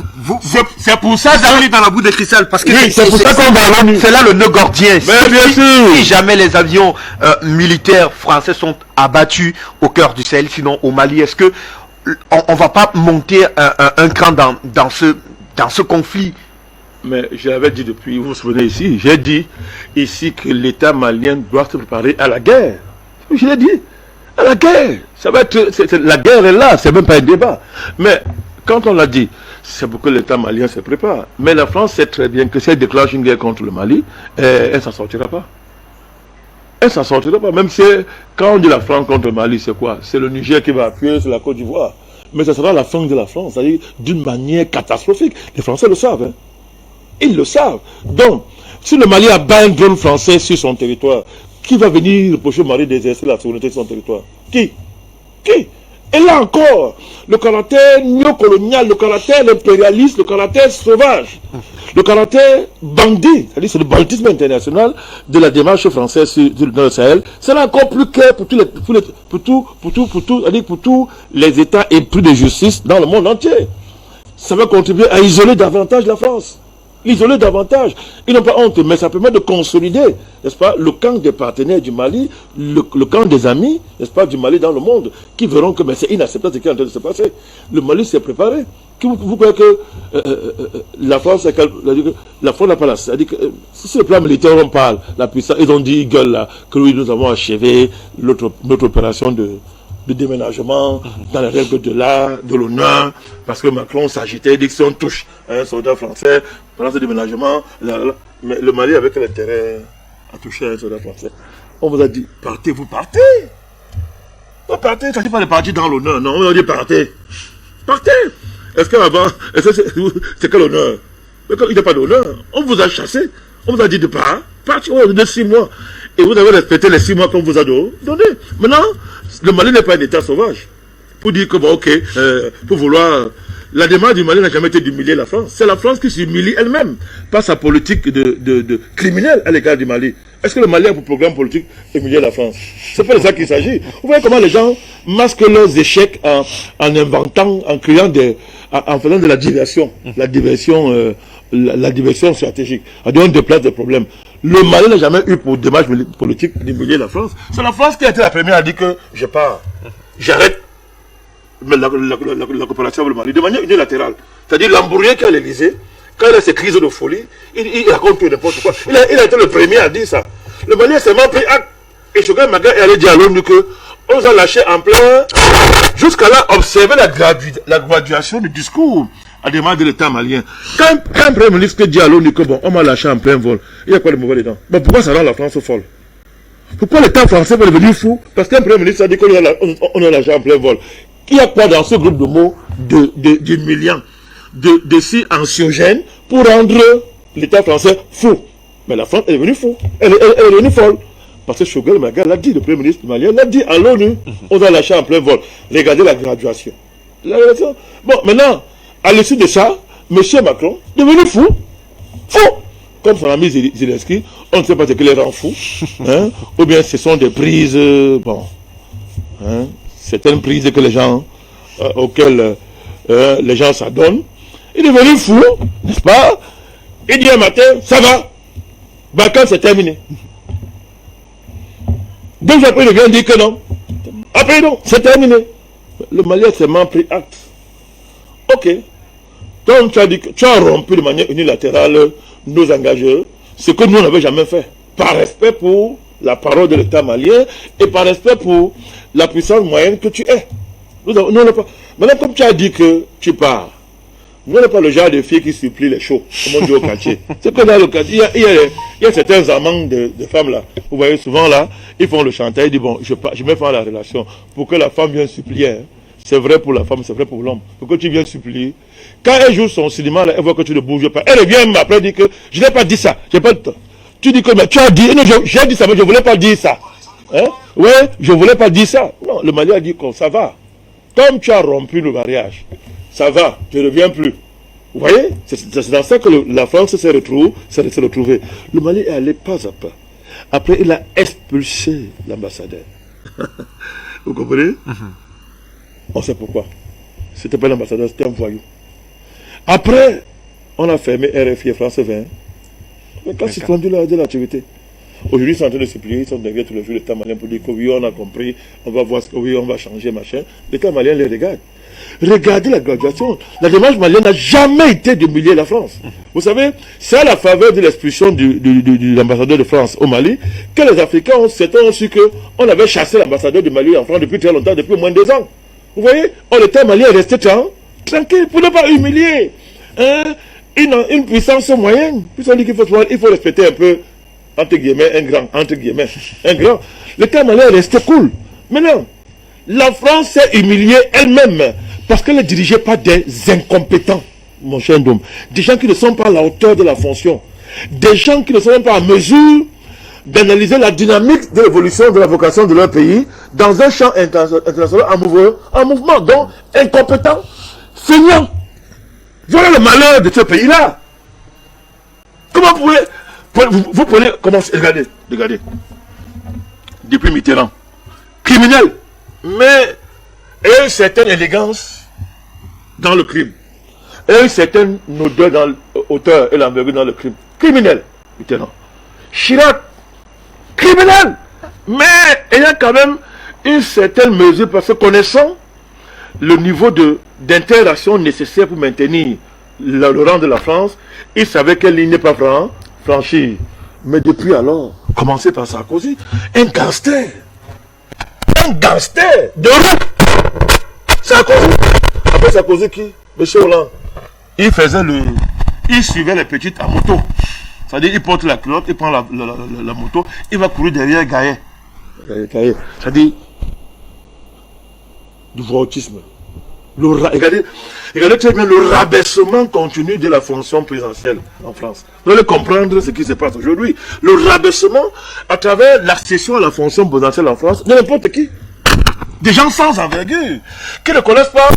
C'est pour ça que j'arrive dans la boue de cristal, parce que oui, c'est pour ça qu'on va à l'ONU. C'est là le nœud gordien. Mais bien sûr. Si jamais les avions militaires français sont abattus au cœur du Sahel, sinon au Mali, est-ce que on va pas monter un cran dans ce conflit? Mais je l'avais dit depuis, vous vous souvenez ici, j'ai dit ici que l'État malien doit se préparer à la guerre. Je l'ai dit. À la guerre, ça va être, la guerre est là, c'est même pas un débat. Mais quand on l'a dit, c'est pour que l'État malien se prépare. Mais la France sait très bien que si elle déclenche une guerre contre le Mali, elle ne s'en sortira pas. Elle ne s'en sortira pas. Même si, quand on dit la France contre le Mali, c'est quoi? C'est le Niger qui va appuyer sur la Côte d'Ivoire. Mais ça sera la fin de la France, c'est-à-dire d'une manière catastrophique. Les Français le savent. Hein. Ils le savent. Donc, si le Mali abat un drone français sur son territoire, qui va venir reprocher au Mali d'exercer la souveraineté de son territoire? Qui? Et là encore, le caractère néocolonial, le caractère impérialiste, le caractère sauvage, le caractère bandit, c'est-à-dire c'est le banditisme international de la démarche française dans le Sahel, c'est là encore plus clair pour tous les États épris de justice dans le monde entier. Ça va contribuer à isoler davantage la France. Isoler davantage. Ils n'ont pas honte, mais ça permet de consolider, n'est-ce pas, le camp des partenaires du Mali, le camp des amis, n'est-ce pas, du Mali dans le monde, qui verront que c'est inacceptable ce qui est en train de se passer. Le Mali s'est préparé. Vous croyez que la France n'a pas la... C'est-à-dire que si c'est le plan militaire on parle, la puissance, ils ont dit, ils gueulent là, que oui, nous avons achevé notre opération de déménagement dans les règles de l'art, de l'honneur, parce que Macron s'agitait, dit que si on touche un soldat français pendant ce déménagement, mais le Mali avait quel intérêt à toucher un soldat français? On vous a dit, partez, vous partez. Vous partez, ça ne dit pas de partir dans l'honneur, non, on vous a dit partez. Partez. Est-ce qu'avant, c'est quel honneur? Mais quand il n'y a pas d'honneur, on vous a chassé, on vous a dit de partir de 6 mois. Et vous avez respecté les 6 mois qu'on vous a donné. Maintenant, le Mali n'est pas un État sauvage. Pour dire que, bon, ok, pour vouloir... La démarche du Mali n'a jamais été d'humilier la France. C'est la France qui s'humilie elle-même par sa politique de criminelle à l'égard du Mali. Est-ce que le Mali a pour programme politique humilier la France? C'est pas de ça qu'il s'agit. Vous voyez comment les gens masquent leurs échecs en inventant, en créant en faisant de la diversion. La diversion stratégique. On déplace des problèmes. Le Mali n'a jamais eu pour démarche politique d'humilier la France. C'est la France qui a été la première à dire que je pars, j'arrête la coopération avec le Mali de manière unilatérale. C'est-à-dire l'Hambourgien qui est à l'Élysée, quand il a ses crises de folie, il raconte tout n'importe quoi. Il a été le premier à dire ça. Le Mali a seulement pris acte. Et Choguel Maga est allé dire à l'ONU que on nous a lâché en plein. Jusqu'à là, observer la graduation du discours à démarche de l'État malien. Quand un Premier ministre dit à l'ONU que bon, on m'a lâché en plein vol, il y a quoi de mauvais dedans? Bon, pourquoi ça rend la France folle? Pourquoi l'État français va devenir fou? Parce qu'un Premier ministre a dit qu'on a lâché en plein vol. Il y a quoi dans ce groupe de mots d'humiliants, de si anxiogènes pour rendre l'État français fou? Mais la France est devenue fou. Elle est devenue folle. Parce que Choguel Maga l'a dit, le Premier ministre malien l'a dit à l'ONU, on a lâché en plein vol. Regardez la graduation. Bon, maintenant, à l'issue de ça, M. Macron est devenu fou. Fou! Comme son ami Zelensky, on ne sait pas ce qui les rend fous. Hein? Ou bien ce sont des prises, bon, hein? Certaines prises que les gens, auxquelles les gens s'adonnent. Il est devenu fou, n'est-ce pas? Il dit un matin, ça va, Barkhane c'est terminé. 2 jours après, il vient dire que non. Après, non, c'est terminé. Le Mali a seulement pris acte. Ok. Donc, tu as dit que tu as rompu de manière unilatérale nos engagements, ce que nous n'avons jamais fait. Par respect pour la parole de l'État malien et par respect pour la puissance moyenne que tu es. Nous, pas. Maintenant, comme tu as dit que tu pars, nous n'avons pas le genre de filles qui supplient les shows, comme on dit au quartier. C'est que dans le quartier, il y a certains amants de femmes là. Vous voyez souvent là, ils font le chantage, ils disent bon, je mets fin à la relation pour que la femme vienne supplier. Hein. C'est vrai pour la femme, c'est vrai pour l'homme. Pour que tu viennes supplier. Quand elle joue son cinéma, là, elle voit que tu ne bouges pas. Elle revient après dire que je n'ai pas dit ça. J'ai pas de temps. Tu dis que mais tu as dit, non, j'ai dit ça, mais je ne voulais pas dire ça. Hein? Oui, je ne voulais pas dire ça. Non, le Mali a dit que ça va. Comme tu as rompu le mariage, ça va, je ne reviens plus. Vous voyez? C'est dans ça que la France s'est retrouvée. Le Mali est allé pas à pas. Après, il a expulsé l'ambassadeur. Vous comprenez? On sait pourquoi. C'était pas l'ambassadeur, c'était un voyou. Après, on a fermé RFI et France 20. Mais quand c'est rendu de l'activité. Aujourd'hui, ils sont en train de se plier, ils sont derrière tous les jours l'État malien pour dire que oui, on a compris, on va voir ce que oui, on va changer, machin. L'État malien les regarde. Regardez la graduation. La démarche malienne n'a jamais été d'humilier la France. Vous savez, c'est à la faveur de l'expulsion de l'ambassadeur de France au Mali que les Africains ont su qu'on avait chassé l'ambassadeur du Mali en France depuis très longtemps, depuis au moins 2 ans. Vous voyez, l'État malien est resté tranquille pour ne pas humilier une puissance moyenne. Puis on dit qu'il faut respecter un peu, entre guillemets, un grand. L'État malien est resté cool. Maintenant, la France s'est humiliée elle-même parce qu'elle est dirigée par des incompétents, mon cher Ndom. Des gens qui ne sont pas à la hauteur de la fonction. Des gens qui ne sont même pas en mesure d'analyser la dynamique de l'évolution de la vocation de leur pays dans un champ international en mouvement. Donc, incompétents, feignants. Voilà le malheur de ce pays-là. Comment vous prenez, regardez, depuis Mitterrand, criminel, mais et une certaine élégance dans le crime, et une certaine odeur dans l'auteur et l'envergure dans le crime. Criminel, Mitterrand. Chirac, criminel, mais ayant quand même une certaine mesure, parce que connaissant le niveau d'interaction nécessaire pour maintenir le rang de la France, il savait quelle ligne n'est pas franchie. Mais depuis alors, commencez par Sarkozy, un gangster, un gangster de rue. Sarkozy. Après Sarkozy qui? Monsieur Hollande. Il suivait les petites à moto. C'est-à-dire, il porte la culotte, il prend la moto, il va courir derrière Gaillet. C'est-à-dire, du voyoutisme. Regardez très bien le rabaissement continu de la fonction présidentielle en France. Vous allez comprendre ce qui se passe aujourd'hui. Le rabaissement à travers l'accession à la fonction présidentielle en France de n'importe qui. Des gens sans envergure, qui ne connaissent pas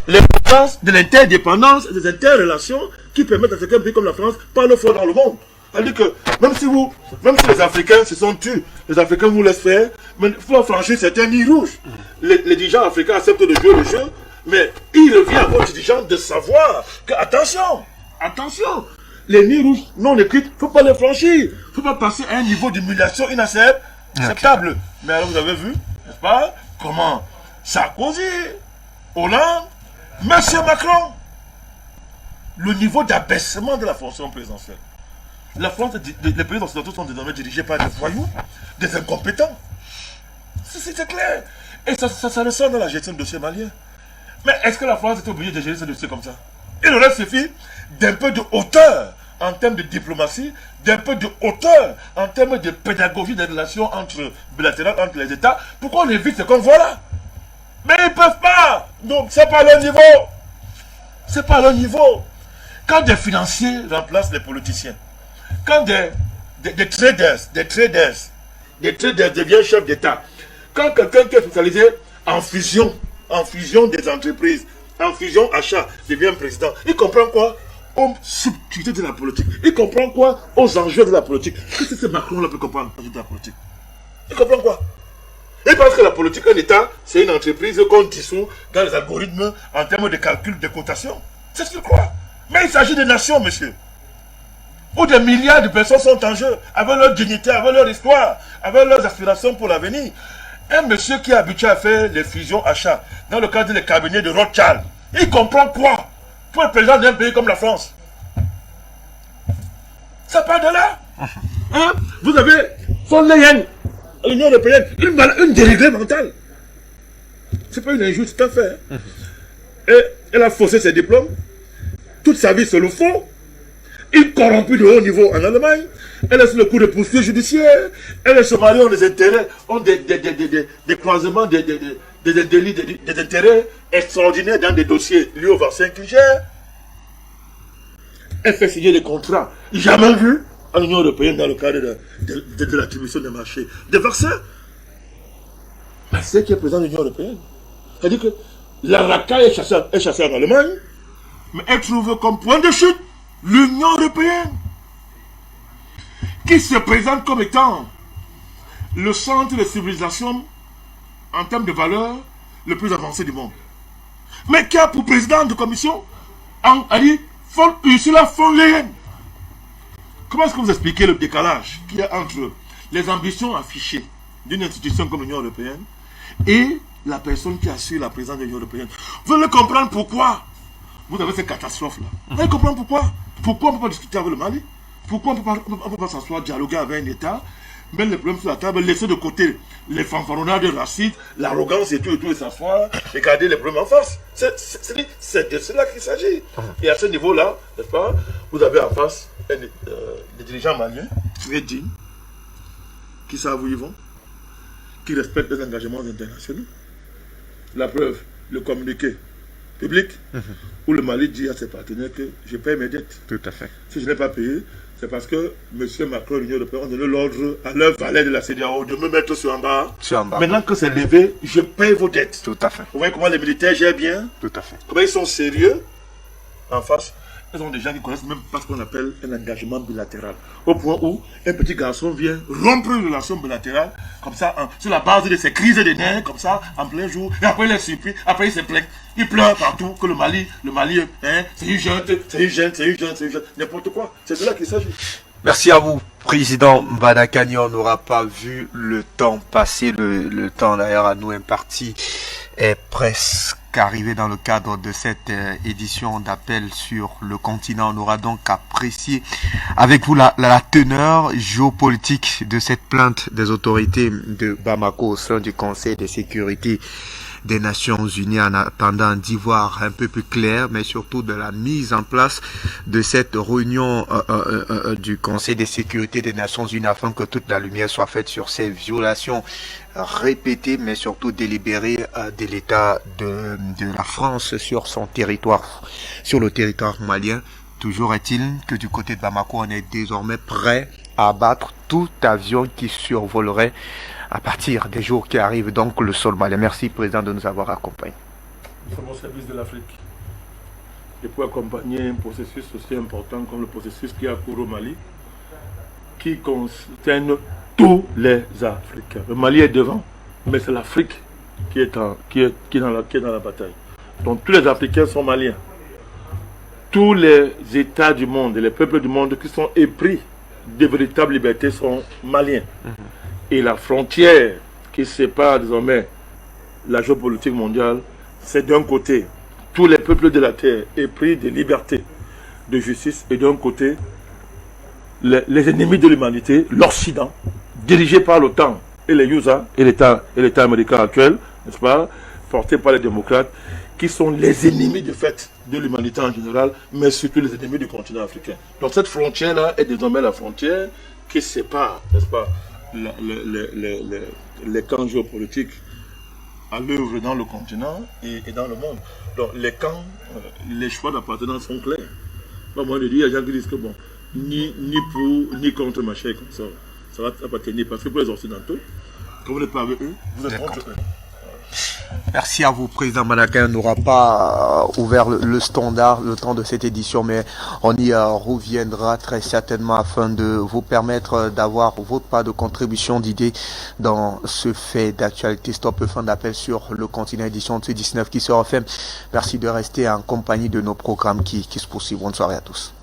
l'importance de l'interdépendance et des interrelations qui permettent à certains pays comme la France parler fort dans le monde. C'est-à-dire que même si les Africains se sont tués, les Africains vous laissent faire, mais il faut franchir certains nids rouges. Les dirigeants africains acceptent de jouer le jeu, mais il revient à vos dirigeants de savoir que, attention, les nids rouges non écrits, il ne faut pas les franchir. Il ne faut pas passer à un niveau d'humiliation inacceptable. Okay. Mais alors vous avez vu, n'est-ce pas, comment Sarkozy, Hollande, Monsieur Macron, le niveau d'abaissement de la fonction présidentielle. La France, les pays occidentaux sont désormais dirigés par des voyous, des incompétents. C'est clair. Et ça ressort dans la gestion de dossiers maliens. Mais est-ce que la France est obligée de gérer ce dossier comme ça? Il aurait suffi d'un peu de hauteur en termes de diplomatie, d'un peu de hauteur en termes de pédagogie des relations bilatérales entre les États, pour qu'on évite ce qu'on voit là. Mais ils ne peuvent pas. Donc c'est pas leur niveau. C'est pas leur niveau. Quand des financiers remplacent les politiciens, quand des traders deviennent chefs d'État, quand quelqu'un qui est spécialisé en fusion des entreprises, en fusion achat, devient président, il comprend quoi aux subtilités de la politique? Il comprend quoi aux enjeux de la politique? Qu'est-ce que ce Macron-là peut comprendre aux enjeux de la politique? Il comprend quoi? Il pense que la politique, un État, c'est une entreprise qu'on dissout dans les algorithmes en termes de calcul de cotation. C'est ce qu'il croit. Mais il s'agit de nations, monsieur, où des milliards de personnes sont en jeu, avec leur dignité, avec leur histoire, avec leurs aspirations pour l'avenir. Un monsieur qui est habitué à faire les fusions-achats dans le cadre des cabinets de Rothschild, il comprend quoi pour être président d'un pays comme la France? Ça part de là. Hein? Vous avez von Leyen, l'Union européenne, une déréglée mentale. C'est pas une injure, c'est un fait. Hein? Et elle a faussé ses diplômes. Toute sa vie, c'est le faux. Il corrompu de haut niveau en Allemagne. Elle est sur le coup de poursuites judiciaires. Elle et son mari ont des intérêts, ont des croisements, des délits, des intérêts extraordinaires dans des dossiers liés au vaccin qu'il gère. Elle fait signer des contrats jamais vus à l'Union européenne dans le cadre de l'attribution des marchés des vaccins. Mais c'est qui est président de l'Union européenne. C'est-à-dire que la racaille est chassée en Allemagne, mais elle trouve comme point de chute l'Union européenne, qui se présente comme étant le centre de civilisation en termes de valeurs le plus avancé du monde. Mais qui a pour président de commission Ursula von Leyen. Comment est-ce que vous expliquez le décalage qu'il y a entre les ambitions affichées d'une institution comme l'Union européenne et la personne qui assure la présidence de l'Union européenne? Vous allez comprendre pourquoi vous avez cette catastrophe-là. Vous allez comprendre pourquoi. Pourquoi on ne peut pas discuter avec le Mali? Pourquoi on ne peut pas s'asseoir, dialoguer avec un État, mettre les problèmes sur la table, laisser de côté les fanfaronnades racistes, l'arrogance et tout, et s'asseoir, et garder les problèmes en face? C'est de cela qu'il s'agit. Et à ce niveau-là, n'est-ce pas, vous avez en face des dirigeants maliens, très dignes, qui savent où ils vont, qui respectent les engagements internationaux. La preuve, le communiqué public, où le Mali dit à ses partenaires que je paye mes dettes. Tout à fait. Si je n'ai pas payé, c'est parce que M. Macron et l'Union européenne ont donné l'ordre à leur valet de la CEDEAO de me mettre sur en bas. Maintenant que c'est levé, je paye vos dettes. Tout à fait. Vous voyez comment les militaires gèrent bien? Tout à fait. Comment ils sont sérieux en face? Ils ont des gens qui connaissent même pas ce qu'on appelle un engagement bilatéral. Au point où un petit garçon vient rompre une relation bilatérale, comme ça, sur la base de ses crises de nerfs, comme ça, en plein jour, et après il est surpris, après il se plaint. Il pleure partout que le Mali, hein, c'est une junte, n'importe quoi. C'est de là qu'il s'agit. Merci à vous, Président Mbadakani. On n'aura pas vu le temps passer, le temps d'ailleurs à nous imparti est presque arrivé dans le cadre de cette édition d'appel sur le continent. On aura donc apprécié avec vous la teneur géopolitique de cette plainte des autorités de Bamako au sein du Conseil de sécurité des Nations Unies, en attendant d'y voir un peu plus clair, mais surtout de la mise en place de cette réunion du Conseil de sécurité des Nations Unies, afin que toute la lumière soit faite sur ces violations répétées, mais surtout délibérées de l'État de la France sur son territoire, sur le territoire malien. Toujours est-il que du côté de Bamako, on est désormais prêt à abattre tout avion qui survolerait à partir des jours qui arrivent donc le sol malien. Merci, Président, de nous avoir accompagnés. Nous sommes au service de l'Afrique. Et pour accompagner un processus aussi important comme le processus qui a cours au Mali, qui concerne tous les Africains. Le Mali est devant, mais c'est l'Afrique qui est dans la bataille. Donc tous les Africains sont maliens. Tous les États du monde et les peuples du monde qui sont épris de véritables libertés sont maliens. Et la frontière qui sépare désormais la géopolitique mondiale, c'est d'un côté tous les peuples de la terre épris de liberté, de justice, et d'un côté les ennemis de l'humanité, l'Occident, dirigé par l'OTAN et les USA et l'État américain actuel, n'est-ce pas, porté par les démocrates, qui sont les ennemis de fait de l'humanité en général, mais surtout les ennemis du continent africain. Donc cette frontière-là est désormais la frontière qui sépare, n'est-ce pas, les camps géopolitiques à l'œuvre dans le continent et dans le monde. Donc les camps, les choix d'appartenance sont clairs. Pas moi de dire, il y a des gens qui disent que bon, ni pour ni contre ma chère comme ça va appartenir, parce que pour les Occidentaux, quand vous n'êtes pas avec eux, vous êtes contre eux. Merci à vous, Président Manakin. On n'aura pas ouvert le standard le temps de cette édition, mais on y reviendra très certainement afin de vous permettre d'avoir votre part de contribution, d'idées dans ce fait d'actualité. Stop, le fin d'appel sur le continent, édition de ce 19 qui sera fait. Merci de rester en compagnie de nos programmes qui se poursuivent. Bonne soirée à tous.